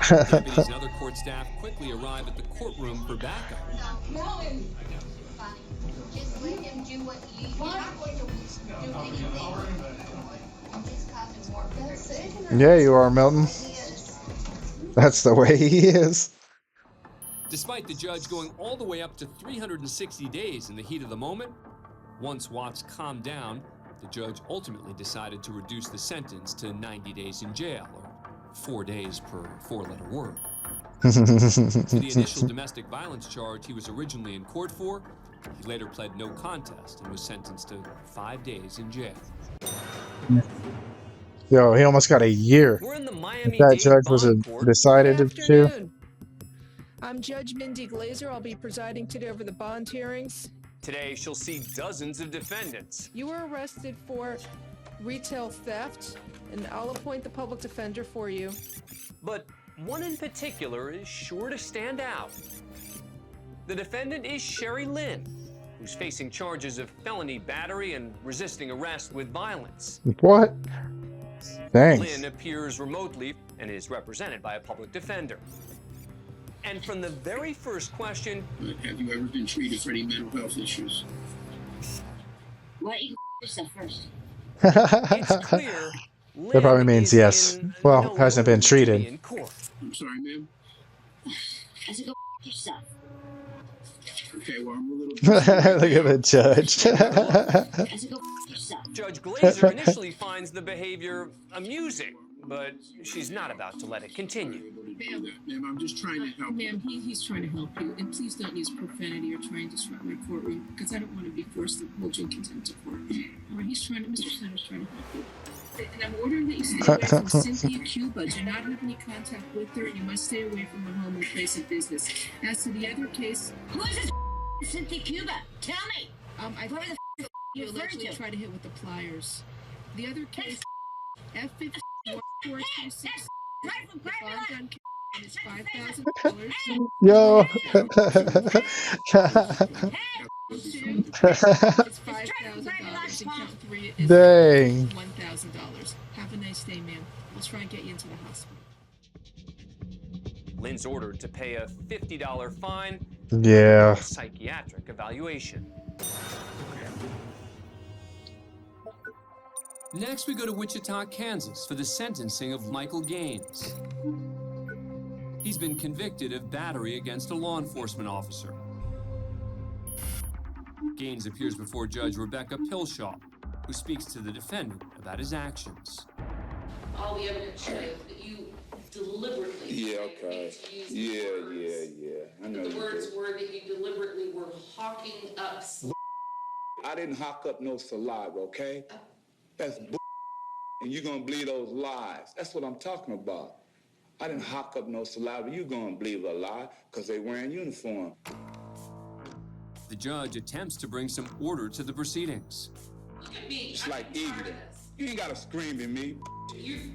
Deputies and other court staff quickly arrive at the courtroom for backup. Melvin. Just let him do what you. You're not going to do anything. I'm just causing more pressure. Yeah, you are, Milton. That's the way he is. Despite the judge going all the way up to 360 days in the heat of the moment, once Watts calmed down, the judge ultimately decided to reduce the sentence to 90 days in jail, or 4 days per four-letter word. To the initial domestic violence charge he was originally in court for, he later pled no contest and was sentenced to 5 days in jail. Yo, he almost got a year. We're in the If Miami that Dade judge was Bond Court. decided to. Afternoon. I'm Judge Mindy Glazer. I'll be presiding today over the bond hearings. Today, she'll see dozens of defendants. You were arrested for retail theft, and I'll appoint the public defender for you. But one in particular is sure to stand out. The defendant is Sherry Lynn, who's facing charges of felony battery and resisting arrest with violence. What? Thanks. Lynn appears remotely and is represented by a public defender. And from the very first question, have you ever been treated for any mental health issues? Why don't you yourself first? it's clear That probably means yes. Well, hasn't been treated. I'm sorry, ma'am. I said go yourself. Okay, well, I'm a little... Look at the judge. I said go yourself. Judge Glazer initially finds the behavior amusing, but she's not about to let it continue. Ma'am, I'm just trying to help. Ma'am, he's trying to help you, and please don't use profanity or try and disrupt my courtroom, because I don't want to be forced to hold you in contempt of court. All right, Mr. Snyder's trying to help you. And I'm ordering that you stay away from Cynthia Cuba. Do not have any contact with her, and you must stay away from her home and place of business. As to the other case... Who is this Cynthia Cuba? Tell me! I Who the you you allegedly referring to? tried to hit with the pliers. The other case, F-51-426, the bond gun is $5,000. Yo. It's $5,000 and count three is Dang. $1,000. Have a nice day, ma'am. We'll try and get you into the hospital. Lynn's ordered to pay a $50 fine Yeah. Psychiatric evaluation. Next, we go to Wichita, Kansas for the sentencing of Michael Gaines. He's been convicted of battery against a law enforcement officer. Gaines appears before Judge Rebecca Pilshaw, who speaks to the defendant about his actions. All the evidence shows that you deliberately. Yeah, okay. Yeah. I know. The words were that you deliberately were hawking up. I didn't hawk up no saliva, okay? That's and you're gonna believe those lies. That's what I'm talking about. I didn't hawk up no saliva. You're gonna believe a lie because they wearing uniform. The judge attempts to bring some order to the proceedings. Look at me. It's like evening. You ain't gotta scream at me. You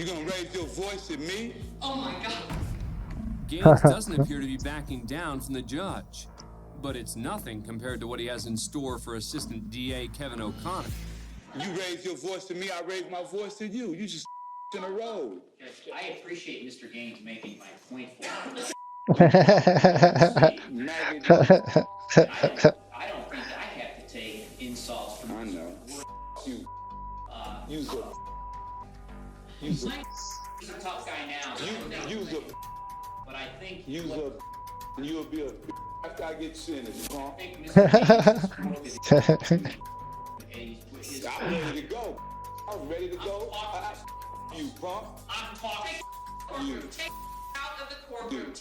gonna raise your voice at me? Oh my God. Gaines doesn't appear to be backing down from the judge, but it's nothing compared to what he has in store for Assistant DA Kevin O'Connor. You raise your voice to me, I raise my voice to you. You just in a row. I appreciate Mr. Gaines making my point for me. I don't think I have to take insults from. I know. You. Use He's a tough guy now. Use a. But I think. Use a. You'll be a. After I get sentenced, huh? I'm ready to go. I'm ready to go. You, punk. I'm talking. You. Take out of the courtroom.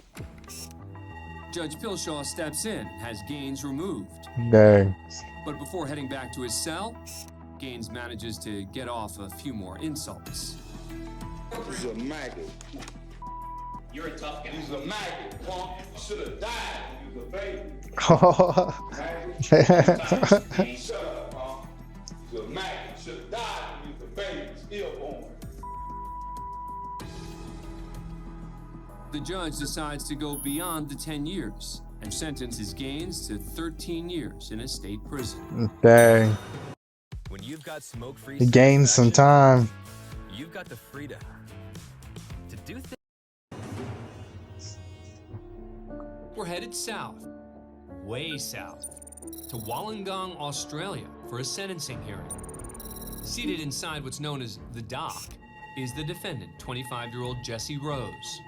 Judge Pilshaw steps in, has Gaines removed. Dang. But before heading back to his cell, Gaines manages to get off a few more insults. He's a maggot. You're a tough guy. He's a maggot, punk. You should have died when you was a baby. Maggot. Shut up, punk. He's a maggot. You should have died when you was a baby. Stillborn. The judge decides to go beyond the 10 years and sentences Gaines to 13 years in a state prison. Dang. When you've got smoke-free, He gained some time. you've got the freedom to do things. We're headed south, way south, to Wollongong, Australia for a sentencing hearing. Seated inside what's known as the dock is the defendant, 25-year-old Jesse Rose.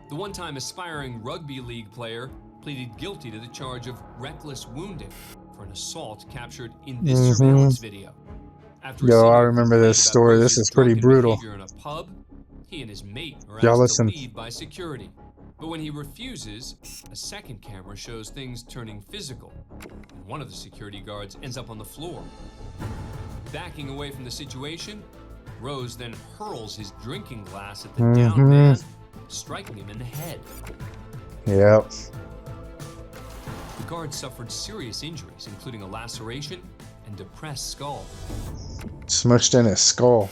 The one-time aspiring rugby league player pleaded guilty to the charge of reckless wounding for an assault captured in this surveillance video. After Yo, I receiving a remember this complaint about story. This Rose's is pretty drunken brutal. behavior in a pub, he and his mate are Y'all asked to listen. leave by security. But when he refuses, a second camera shows things turning physical, and one of the security guards ends up on the floor. Backing away from the situation, Rose then hurls his drinking glass at the downed man, striking him in the head. Yep. The guard suffered serious injuries, including a laceration and depressed skull. Smushed in his skull.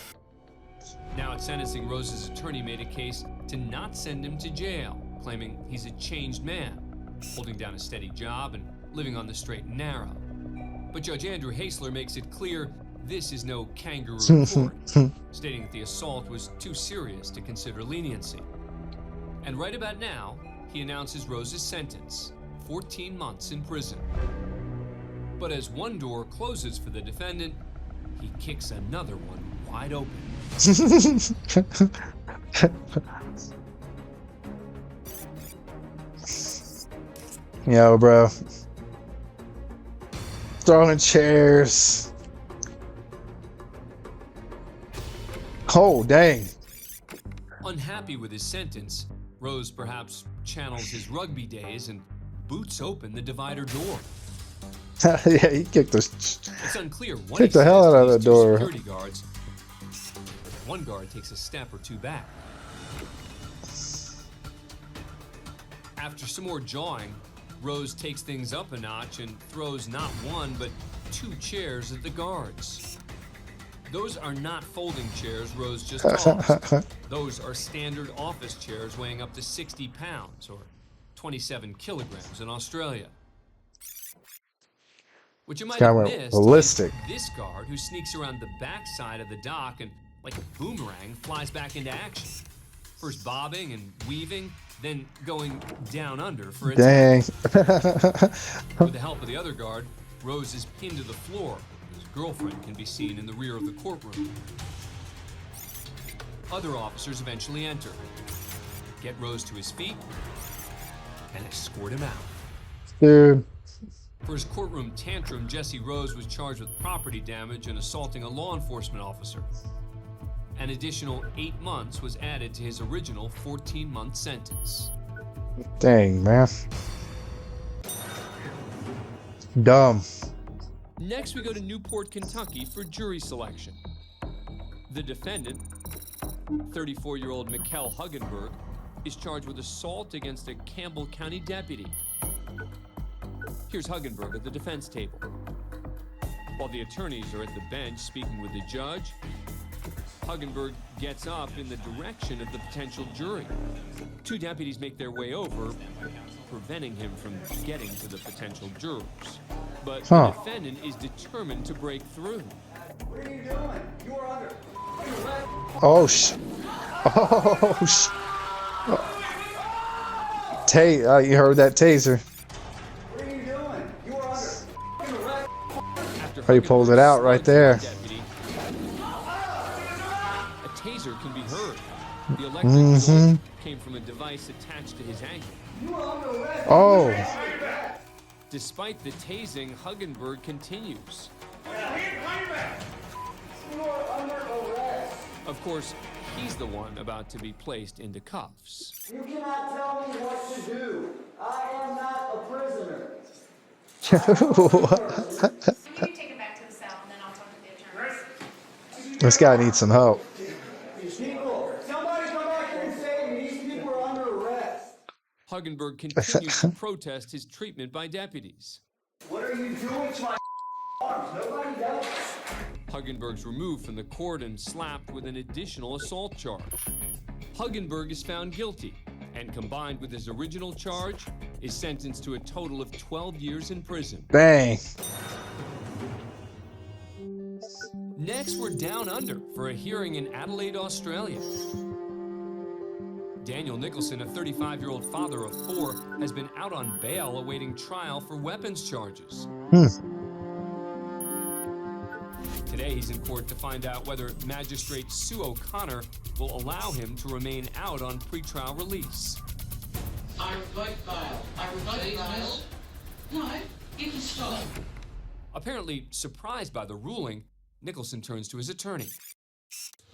Now at sentencing, Rose's attorney made a case to not send him to jail, claiming he's a changed man, holding down a steady job and living on the straight and narrow. But Judge Andrew Hasler makes it clear this is no kangaroo court, stating that the assault was too serious to consider leniency. And right about now, he announces Rose's sentence, 14 months in prison. But as one door closes for the defendant, he kicks another one wide open. Yo, bro. Throwing chairs. Oh, dang. Unhappy with his sentence, Rose perhaps channels his rugby days and boots open the divider door. Yeah, he kicked It's unclear what kicked he the hell says out to of the these two door. security guards. One guard takes a step or two back. After some more jawing, Rose takes things up a notch and throws not one, but 2 chairs at the guards. Those are not folding chairs Rose just tossed. Those are standard office chairs weighing up to 60 pounds, or 27 kilograms in Australia. What you might guy have went missed ballistic. is this guard who sneaks around the back side of the dock and, like a boomerang, flies back into action. first bobbing and weaving, then going down under for a Dang. With the help of the other guard, Rose is pinned to the floor. His girlfriend can be seen in the rear of the courtroom. Other officers eventually enter, get Rose to his feet, and escort him out. Dude. For his courtroom tantrum, Jesse Rose was charged with property damage and assaulting a law enforcement officer. An additional 8 months was added to his original 14-month sentence. Dang, man. Dumb. Next, we go to Newport, Kentucky for jury selection. The defendant, 34-year-old Mikkel Huggenberg, is charged with assault against a Campbell County deputy. Here's Huggenberg at the defense table. While the attorneys are at the bench speaking with the judge, Huggenberg gets up in the direction of the potential jury. 2 deputies make their way over, preventing him from getting to the potential jurors. But the defendant is determined to break through. What are you doing? You are under. Oh, you heard that taser. What are you doing? You are under arrest. Oh, he pulls it out right there. A taser can be heard. The electric bolt came from a device attached to his ankle. Oh. Despite the tasing, Huggenberg continues. Of course, he's the one about to be placed into cuffs. You cannot tell me what to do. I am not a prisoner. You can take it back to the cell, and then I'll talk to the attorneys. This guy needs some help. People, somebody come back here and say these people are under arrest. Huggenberg continues to protest his treatment by deputies. What are you doing to my arms? Nobody does. Huggenberg's removed from the court and slapped with an additional assault charge. Huggenberg is found guilty and, combined with his original charge, is sentenced to a total of 12 years in prison. Bang. Next, we're down under for a hearing in Adelaide, Australia. Daniel Nicholson, a 35-year-old father of 4, has been out on bail awaiting trial for weapons charges. Today, he's in court to find out whether Magistrate Sue O'Connor will allow him to remain out on pretrial release. I revoke bail. I revoke bail. No, you can stop. Apparently surprised by the ruling, Nicholson turns to his attorney.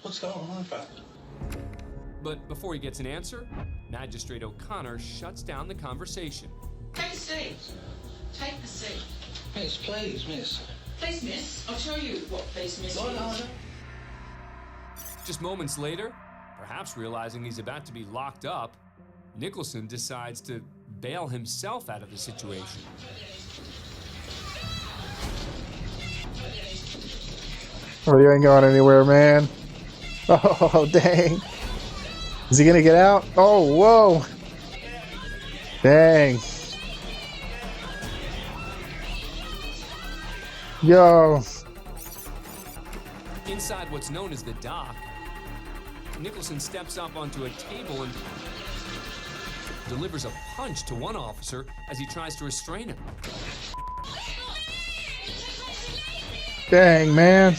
What's going on, Father? But before he gets an answer, Magistrate O'Connor shuts down the conversation. Take a seat. Take a seat. Miss, please, miss. Please, miss. I'll show you what please, miss is. Just moments later, perhaps realizing he's about to be locked up, Nicholson decides to bail himself out of the situation. Oh, you ain't going anywhere, man. Oh, dang. Is he gonna get out? Oh, whoa. Dang. Yo. Inside what's known as the dock, Nicholson steps up onto a table and delivers a punch to one officer as he tries to restrain him. Dang, man.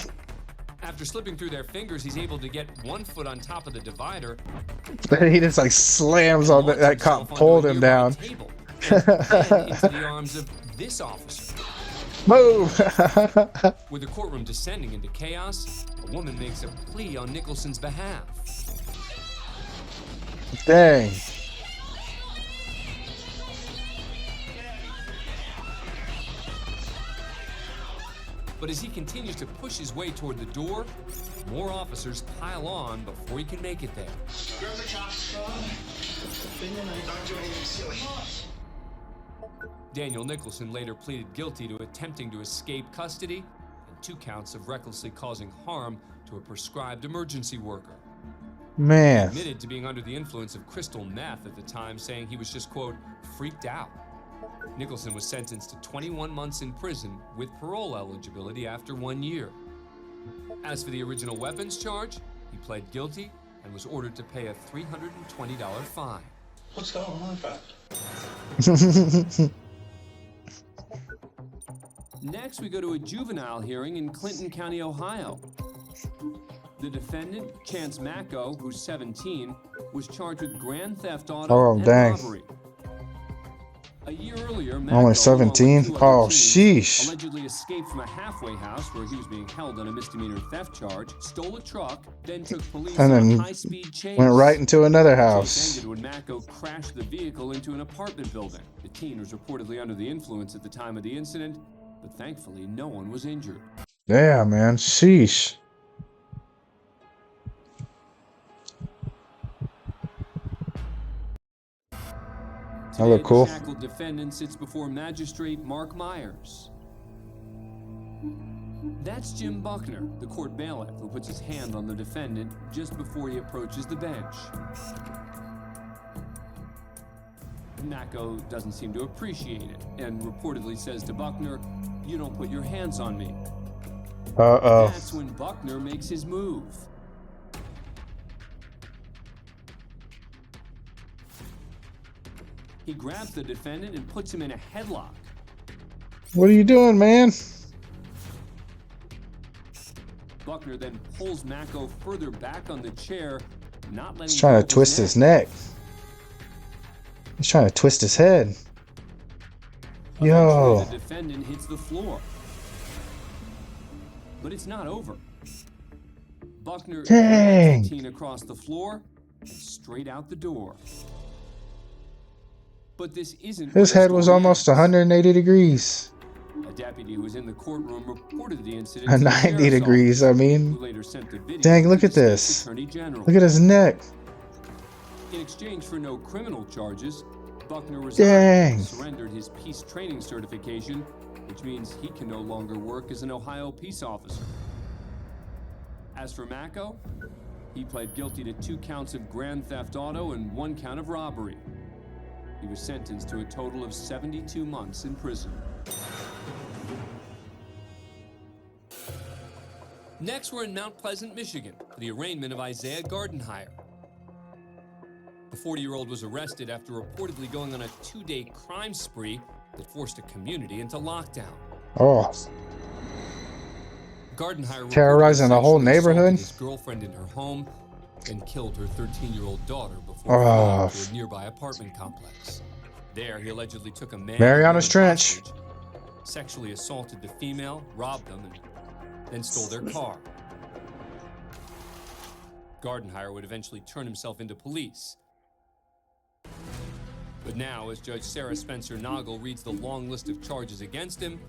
After slipping through their fingers, he's able to get one foot on top of the divider. Then he just like slams on that cop, pulled him down. And into the arms of this officer. Move! With the courtroom descending into chaos, a woman makes a plea on Nicholson's behalf. Dang. But as he continues to push his way toward the door, more officers pile on before he can make it there. Grab the cuffs. Don't do anything silly. Daniel Nicholson later pleaded guilty to attempting to escape custody and 2 counts of recklessly causing harm to a prescribed emergency worker. Man. He admitted to being under the influence of crystal meth at the time, saying he was just, quote, freaked out. Nicholson was sentenced to 21 months in prison with parole eligibility after 1 year. As for the original weapons charge, he pled guilty and was ordered to pay a $320 fine. What's going on, Pat? Next, we go to a juvenile hearing in Clinton County, Ohio. The defendant, Chance Macko, who's 17, was charged with grand theft auto and robbery. A year earlier, Macko, Only 17? Oh, sheesh. allegedly escaped from a halfway house where he was being held on a misdemeanor theft charge, stole a truck, then took police And on a then high-speed chase. went right into another The chase house. ended when Macko crashed the vehicle into an apartment building. The teen was reportedly under the influence at the time of the incident, but thankfully no one was injured. Yeah, man. Sheesh. That look cool. The shackled defendant sits before Magistrate Mark Myers. That's Jim Buckner, the court bailiff, who puts his hand on the defendant just before he approaches the bench. Macko doesn't seem to appreciate it and reportedly says to Buckner, "You don't put your hands on me." Uh-oh. That's when Buckner makes his move. He grabs the defendant and puts him in a headlock. What are you doing, man? Buckner then pulls Macko further back on the chair, not letting He's trying to twist his neck. He's trying to twist his head. Yo. Eventually, the defendant hits the floor. But it's not over. Buckner Dang. drags the teen across the floor and straight out the door. But this isn't His where head the was story almost ends. 180 degrees. A deputy who was in the courtroom reported the incident A to the 90 sheriff's degrees, I office, mean. who later sent the video Dang, to look the at state's this. Attorney General. Look at his neck. In exchange for no criminal charges, Buckner resigned Dang. and surrendered his peace training certification, which means he can no longer work as an Ohio peace officer. As for Macko, he pled guilty to 2 counts of grand theft auto and 1 count of robbery. He was sentenced to a total of 72 months in prison. Next, we're in Mount Pleasant, Michigan, for the arraignment of Isaiah Gardenhire. The 40-year-old was arrested after reportedly going on a 2-day crime spree that forced a community into lockdown. Oh. Gardenhire Terrorizing the whole sexually assaulted neighborhood? his girlfriend in her home and killed her 13-year-old daughter before Oh. fleeing to a nearby apartment complex. There, he allegedly took a man Mariana's and Trench. hostage, sexually assaulted the female, robbed them, and then stole their car. Gardenhire would eventually turn himself into police. But now, as Judge Sarah Spencer Noggle reads the long list of charges against him,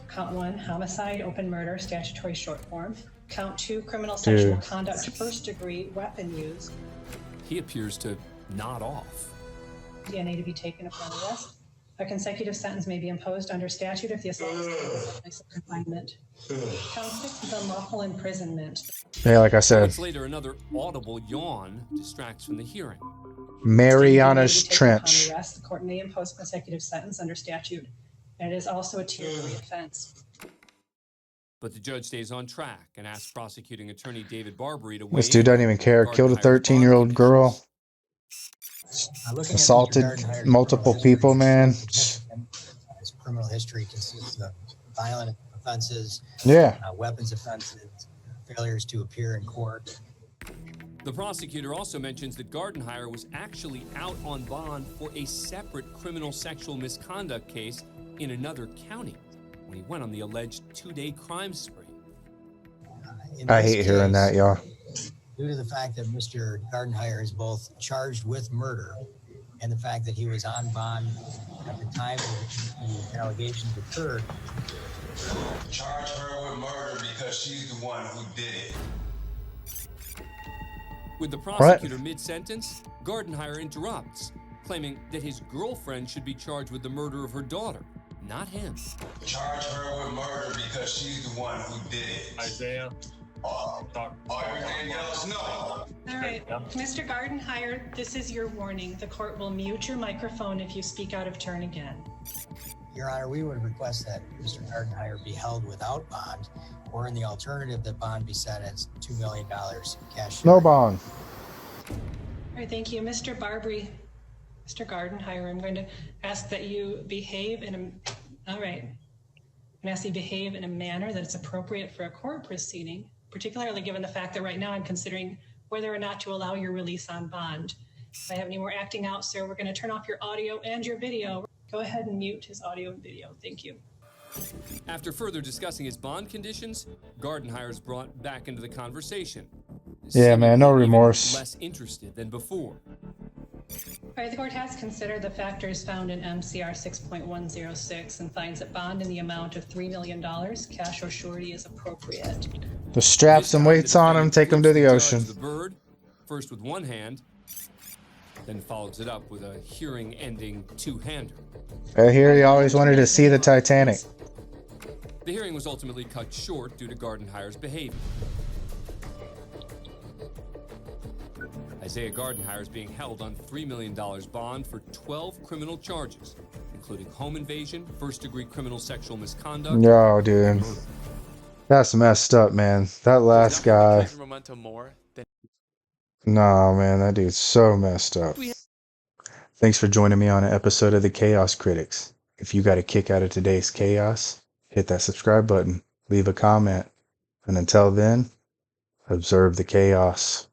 Count 1, homicide, open murder, statutory short form. Count 2, criminal Dude. sexual conduct, first degree, weapon use. he appears to nod off. DNA to be taken upon arrest. A consecutive sentence may be imposed under statute if the assault is committed in a place of confinement. Count 6 is unlawful imprisonment. Yeah, like I said, Moments later, another audible yawn distracts from the hearing. Mariana's Taken upon Trench. arrest, the court may impose a consecutive sentence under statute, and it is also a tier 3 offense. But the judge stays on track and asks prosecuting attorney David Barbary to weigh This dude in doesn't even care. on Killed a Gardenhire's 13-year-old girl. Looking at Assaulted Mr. Gardenhire's multiple criminal people, man. His criminal history consists of violent offenses, Yeah. weapons offenses, failures to appear in court. The prosecutor also mentions that Gardenhire was actually out on bond for a separate criminal sexual misconduct case in another county when he went on the alleged 2-day crime spree. In I this hate hearing that, case, y'all. Due to the fact that Mr. Gardenhire is both charged with murder and the fact that he was on bond at the time the allegations occurred. Charge her with murder because she's the one who did it. With the prosecutor mid-sentence, Gardenhire interrupts, claiming that his girlfriend should be charged with the murder of her daughter, not him. Charge her with murder because she's the one who did it. Isaiah. Everything else, no. All right, Mr. Gardenhire, this is your warning. The court will mute your microphone if you speak out of turn again. Your Honor, we would request that Mr. Gardenhire be held without bond, or in the alternative, that bond be set at $2 million cash. No bond. All right, thank you. Mr. Barbary, Mr. Gardenhire, I'm going to ask that you behave in a, all right. I'm going to ask you to behave in a manner that is appropriate for a court proceeding, particularly given the fact that right now I'm considering whether or not to allow your release on bond. If I have any more acting out, sir, we're going to turn off your audio and your video. Go ahead and mute his audio and video. Thank you. After further discussing his bond conditions, Gardenhire is brought back into the conversation. Yeah, man, no Seemingly even remorse. less interested than before. All right, the court has considered the factors found in MCR 6.106 and finds that bond in the amount of $3 million, cash or surety, is appropriate. The strap some weights on him, take him to the ocean. The bird, first with one hand, then follows it up with a hearing-ending two-hander. I hear he always wanted to see the Titanic. The hearing was ultimately cut short due to Gardenhire's behavior. Isaiah Gardenhire is being held on $3 million bond for 12 criminal charges, including home invasion, first-degree criminal sexual misconduct. Yo, dude. That's messed up, man. That last guy. Nah, man, that dude's so messed up. Thanks for joining me on an episode of the Chaos Critics. If you got a kick out of today's chaos, hit that subscribe button, leave a comment, and until then, observe the chaos.